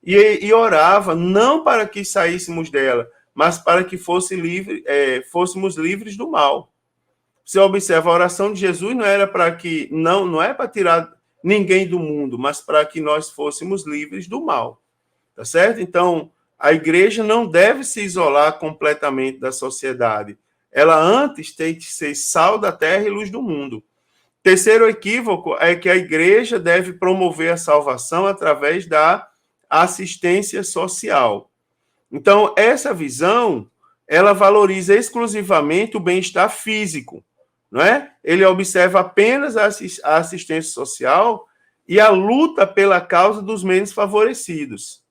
E orava não para que saíssemos dela, mas para que fôssemos livres do mal. Você observa, a oração de Jesus não era para que não é para tirar ninguém do mundo, mas para que nós fôssemos livres do mal. Tá certo? Então, a igreja não deve se isolar completamente da sociedade. Ela antes tem que ser sal da terra e luz do mundo. Terceiro equívoco é que a igreja deve promover a salvação através da assistência social. Então, essa visão, ela valoriza exclusivamente o bem-estar físico, não é? Ele observa apenas a assistência social e a luta pela causa dos menos favorecidos.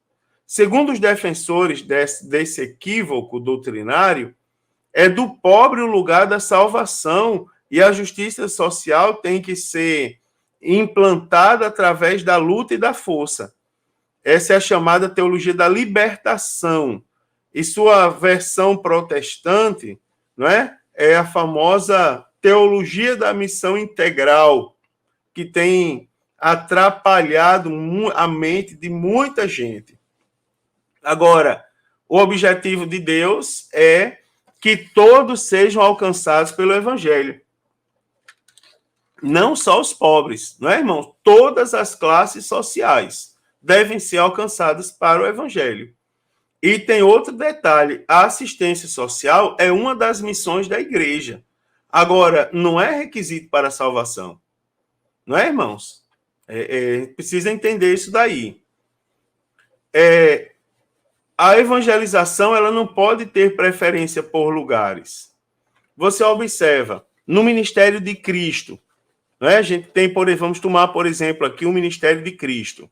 Segundo os defensores desse equívoco doutrinário, é do pobre o lugar da salvação e a justiça social tem que ser implantada através da luta e da força. Essa é a chamada teologia da libertação. E sua versão protestante, não é? É a famosa teologia da missão integral, que tem atrapalhado a mente de muita gente. Agora, o objetivo de Deus é que todos sejam alcançados pelo Evangelho. Não só os pobres, não é, irmão? Todas as classes sociais devem ser alcançadas para o Evangelho. E tem outro detalhe: a assistência social é uma das missões da igreja. Agora, não é requisito para a salvação. Não é, irmãos? Precisa entender isso daí. A evangelização ela não pode ter preferência por lugares. Você observa, no ministério de Cristo, né, a gente tem, vamos tomar, por exemplo, aqui o ministério de Cristo.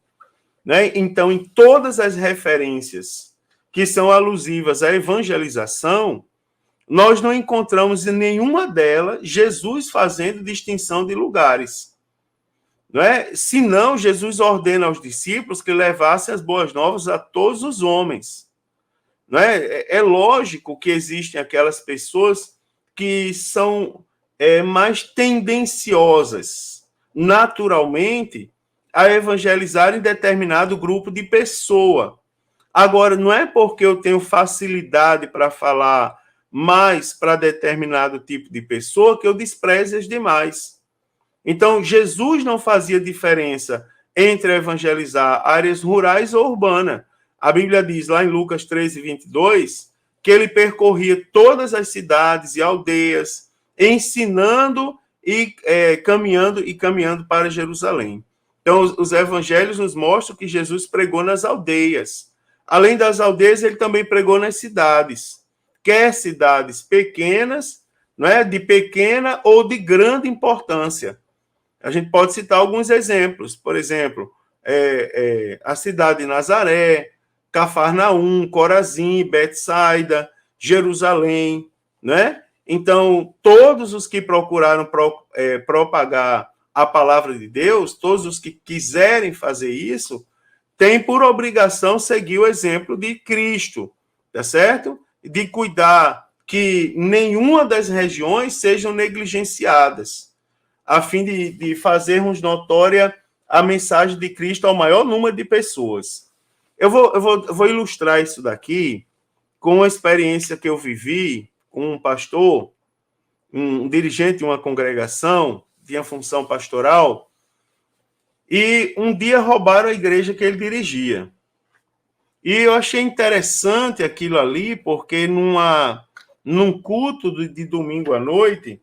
Né? Então, em todas as referências que são alusivas à evangelização, nós não encontramos em nenhuma delas Jesus fazendo distinção de lugares. Não é? Senão, Jesus ordena aos discípulos que levassem as boas novas a todos os homens. Não é? É lógico que existem aquelas pessoas que são mais tendenciosas, naturalmente, a evangelizar em determinado grupo de pessoa. Agora, não é porque eu tenho facilidade para falar mais para determinado tipo de pessoa que eu despreze as demais. Então, Jesus não fazia diferença entre evangelizar áreas rurais ou urbanas. A Bíblia diz lá em Lucas 13:22 que ele percorria todas as cidades e aldeias, ensinando e caminhando para Jerusalém. Então, os evangelhos nos mostram que Jesus pregou nas aldeias. Além das aldeias, ele também pregou nas cidades. Quer cidades pequenas, não é? De pequena ou de grande importância. A gente pode citar alguns exemplos. Por exemplo, a cidade de Nazaré, Cafarnaum, Corazim, Betsaida, Jerusalém, né? Então, todos os que procuraram propagar a palavra de Deus, todos os que quiserem fazer isso, têm por obrigação seguir o exemplo de Cristo, tá certo? De cuidar que nenhuma das regiões sejam negligenciadas, a fim de fazermos notória a mensagem de Cristo ao maior número de pessoas. Eu vou ilustrar isso daqui com uma experiência que eu vivi com um pastor, um dirigente de uma congregação, tinha função pastoral, e um dia roubaram a igreja que ele dirigia. E eu achei interessante aquilo ali, porque num culto de domingo à noite,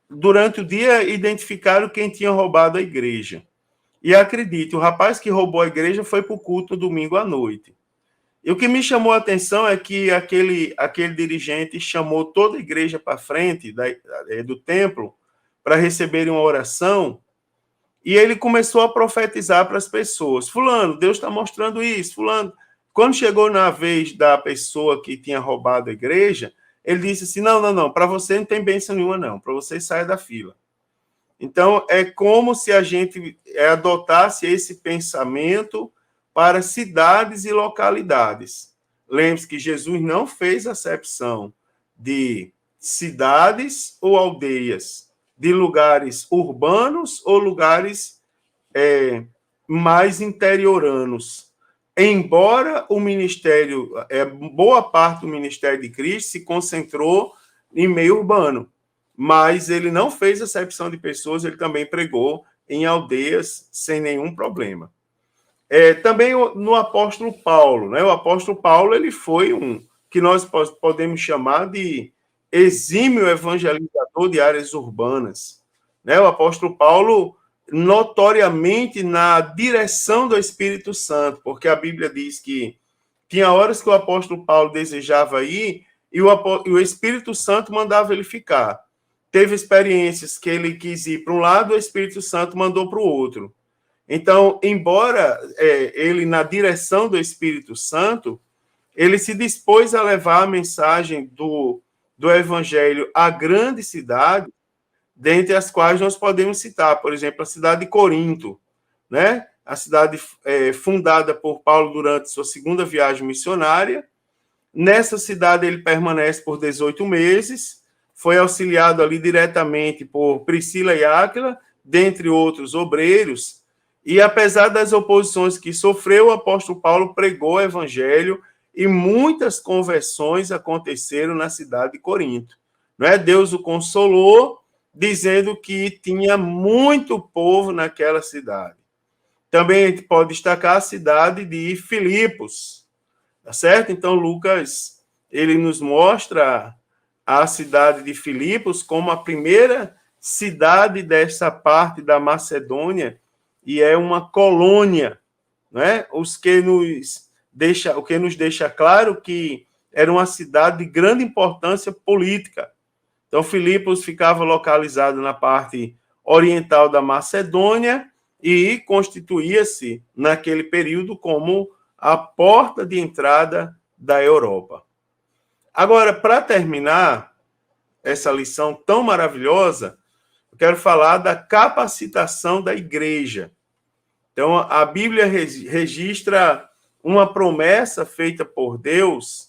durante o dia identificaram quem tinha roubado a igreja. E acredite, o rapaz que roubou a igreja foi para o culto domingo à noite. E o que me chamou a atenção é que aquele dirigente chamou toda a igreja para frente do templo para receberem uma oração. E ele começou a profetizar para as pessoas. Fulano, Deus está mostrando isso. Fulano. Quando chegou na vez da pessoa que tinha roubado a igreja, ele disse assim, não, para você não tem bênção nenhuma, não. Para você saia da fila. Então, é como se a gente adotasse esse pensamento para cidades e localidades. Lembre-se que Jesus não fez acepção de cidades ou aldeias, de lugares urbanos ou lugares mais interioranos. Embora o ministério, boa parte do ministério de Cristo se concentrou em meio urbano, mas ele não fez acepção de pessoas, ele também pregou em aldeias sem nenhum problema. Também no apóstolo Paulo, né? O apóstolo Paulo, ele foi que nós podemos chamar de exímio evangelizador de áreas urbanas, né? O apóstolo Paulo, notoriamente na direção do Espírito Santo, porque a Bíblia diz que tinha horas que o apóstolo Paulo desejava ir e o Espírito Santo mandava ele ficar. Teve experiências que ele quis ir para um lado, o Espírito Santo mandou para o outro. Então, embora ele, na direção do Espírito Santo, ele se dispôs a levar a mensagem do Evangelho a grandes cidades, dentre as quais nós podemos citar, por exemplo, a cidade de Corinto, né? A cidade fundada por Paulo durante sua segunda viagem missionária. Nessa cidade ele permanece por 18 meses, foi auxiliado ali diretamente por Priscila e Áquila, dentre outros obreiros, e apesar das oposições que sofreu, o apóstolo Paulo pregou o evangelho e muitas conversões aconteceram na cidade de Corinto. Não é? Deus o consolou, dizendo que tinha muito povo naquela cidade. Também a gente pode destacar a cidade de Filipos, tá certo? Então, Lucas, ele nos mostra a cidade de Filipos como a primeira cidade dessa parte da Macedônia, e é uma colônia, né? O que nos deixa claro que era uma cidade de grande importância política. Então, Filipos ficava localizado na parte oriental da Macedônia e constituía-se, naquele período, como a porta de entrada da Europa. Agora, para terminar essa lição tão maravilhosa, eu quero falar da capacitação da igreja. Então, a Bíblia registra uma promessa feita por Deus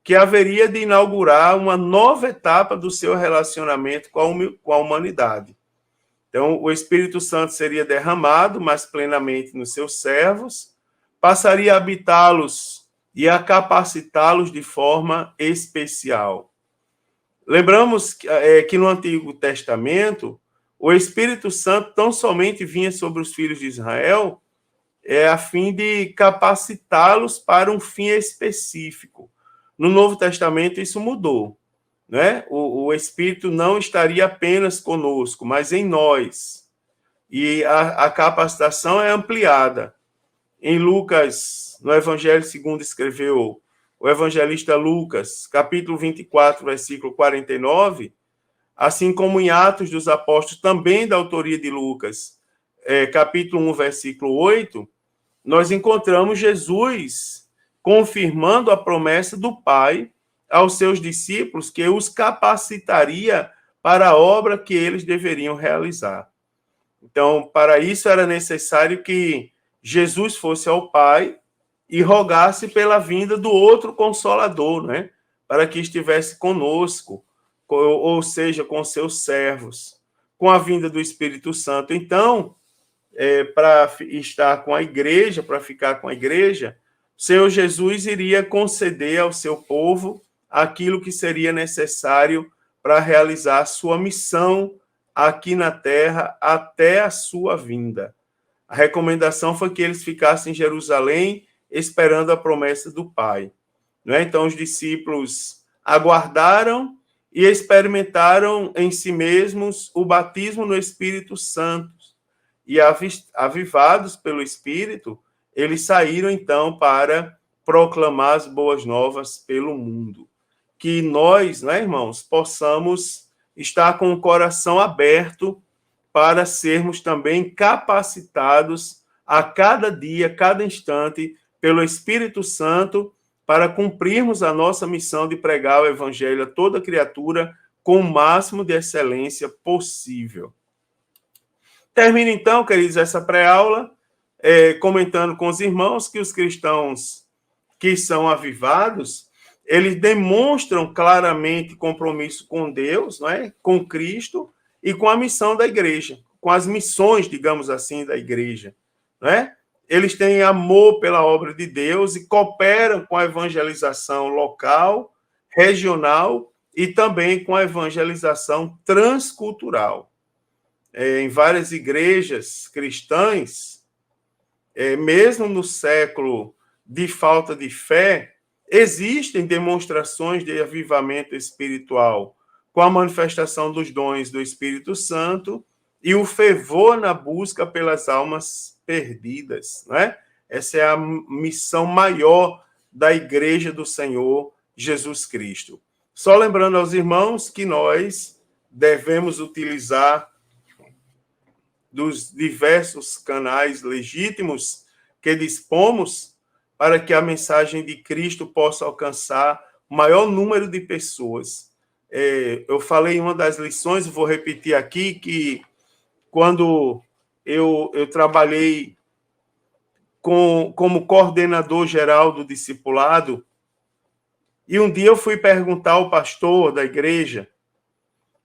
que haveria de inaugurar uma nova etapa do seu relacionamento com a humanidade. Então, o Espírito Santo seria derramado mais plenamente nos seus servos, passaria a habitá-los e a capacitá-los de forma especial. Lembramos que no Antigo Testamento, o Espírito Santo tão somente vinha sobre os filhos de Israel a fim de capacitá-los para um fim específico. No Novo Testamento, isso mudou. Né? O Espírito não estaria apenas conosco, mas em nós. E a capacitação é ampliada. Em Lucas, no Evangelho segundo escreveu o evangelista Lucas, capítulo 24, versículo 49, assim como em Atos dos Apóstolos, também da autoria de Lucas, capítulo 1, versículo 8, nós encontramos Jesus confirmando a promessa do Pai aos seus discípulos que os capacitaria para a obra que eles deveriam realizar. Então, para isso era necessário que Jesus fosse ao Pai e rogasse pela vinda do outro Consolador, né? Para que estivesse conosco, ou seja, com seus servos, com a vinda do Espírito Santo. Então, para estar com a igreja, para ficar com a igreja, o Senhor Jesus iria conceder ao seu povo aquilo que seria necessário para realizar a sua missão aqui na terra até a sua vinda. A recomendação foi que eles ficassem em Jerusalém esperando a promessa do Pai. Né? Então, os discípulos aguardaram e experimentaram em si mesmos o batismo no Espírito Santo. E avivados pelo Espírito, eles saíram, então, para proclamar as boas novas pelo mundo. Que nós, né, irmãos, possamos estar com o coração aberto para sermos também capacitados a cada dia, cada instante, pelo Espírito Santo, para cumprirmos a nossa missão de pregar o Evangelho a toda criatura com o máximo de excelência possível. Termino, então, queridos, essa pré-aula, comentando com os irmãos que os cristãos que são avivados, eles demonstram claramente compromisso com Deus, não é? Com Cristo e com a missão da igreja, com as missões, digamos assim, da igreja, não é? Eles têm amor pela obra de Deus e cooperam com a evangelização local, regional e também com a evangelização transcultural. Em várias igrejas cristãs, mesmo no século de falta de fé, existem demonstrações de avivamento espiritual com a manifestação dos dons do Espírito Santo e o fervor na busca pelas almas perdidas, né? Essa é a missão maior da Igreja do Senhor Jesus Cristo. Só lembrando aos irmãos que nós devemos utilizar dos diversos canais legítimos que dispomos para que a mensagem de Cristo possa alcançar o maior número de pessoas. Eu falei em uma das lições, vou repetir aqui, que quando eu trabalhei como coordenador geral do discipulado, e um dia eu fui perguntar ao pastor da igreja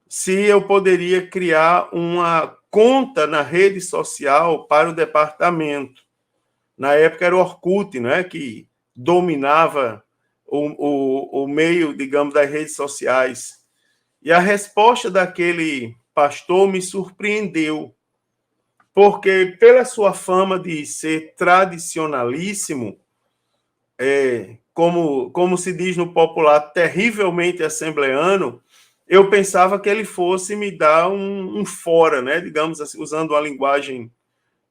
se eu poderia criar uma conta na rede social para o departamento. Na época era o Orkut, né, que dominava o meio, digamos, das redes sociais. E a resposta daquele pastor me surpreendeu, porque pela sua fama de ser tradicionalíssimo, como se diz no popular, terrivelmente assembleano, eu pensava que ele fosse me dar um fora, né, digamos assim, usando uma linguagem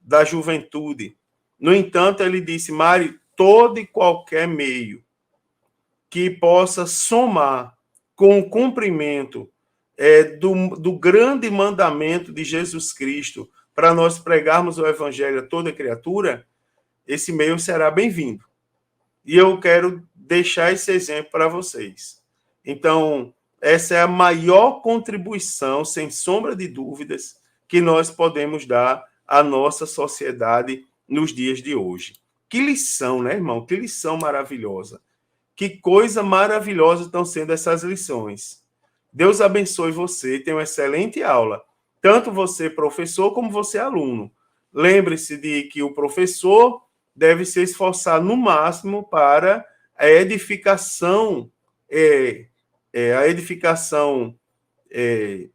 da juventude. No entanto, ele disse: Mário, todo e qualquer meio que possa somar com o cumprimento do grande mandamento de Jesus Cristo para nós pregarmos o Evangelho a toda criatura, esse meio será bem-vindo. E eu quero deixar esse exemplo para vocês. Então, essa é a maior contribuição, sem sombra de dúvidas, que nós podemos dar à nossa sociedade nos dias de hoje. Que lição, né, irmão? Que lição maravilhosa. Que coisa maravilhosa estão sendo essas lições. Deus abençoe você, tenha uma excelente aula. Tanto você, professor, como você, aluno. Lembre-se de que o professor deve se esforçar no máximo para a edificação,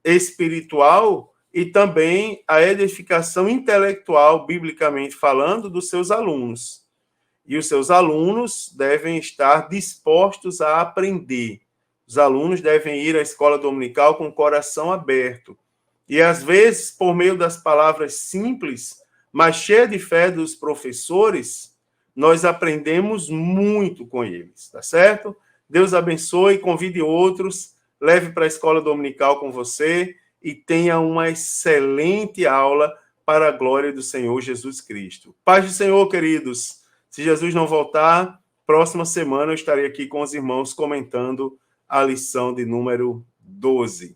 espiritual e também a edificação intelectual, biblicamente falando, dos seus alunos. E os seus alunos devem estar dispostos a aprender. Os alunos devem ir à escola dominical com o coração aberto. E, às vezes, por meio das palavras simples, mas cheias de fé dos professores, nós aprendemos muito com eles, tá certo? Deus abençoe, convide outros, leve para a escola dominical com você e tenha uma excelente aula para a glória do Senhor Jesus Cristo. Paz do Senhor, queridos. Se Jesus não voltar, próxima semana eu estarei aqui com os irmãos comentando a lição de número 12.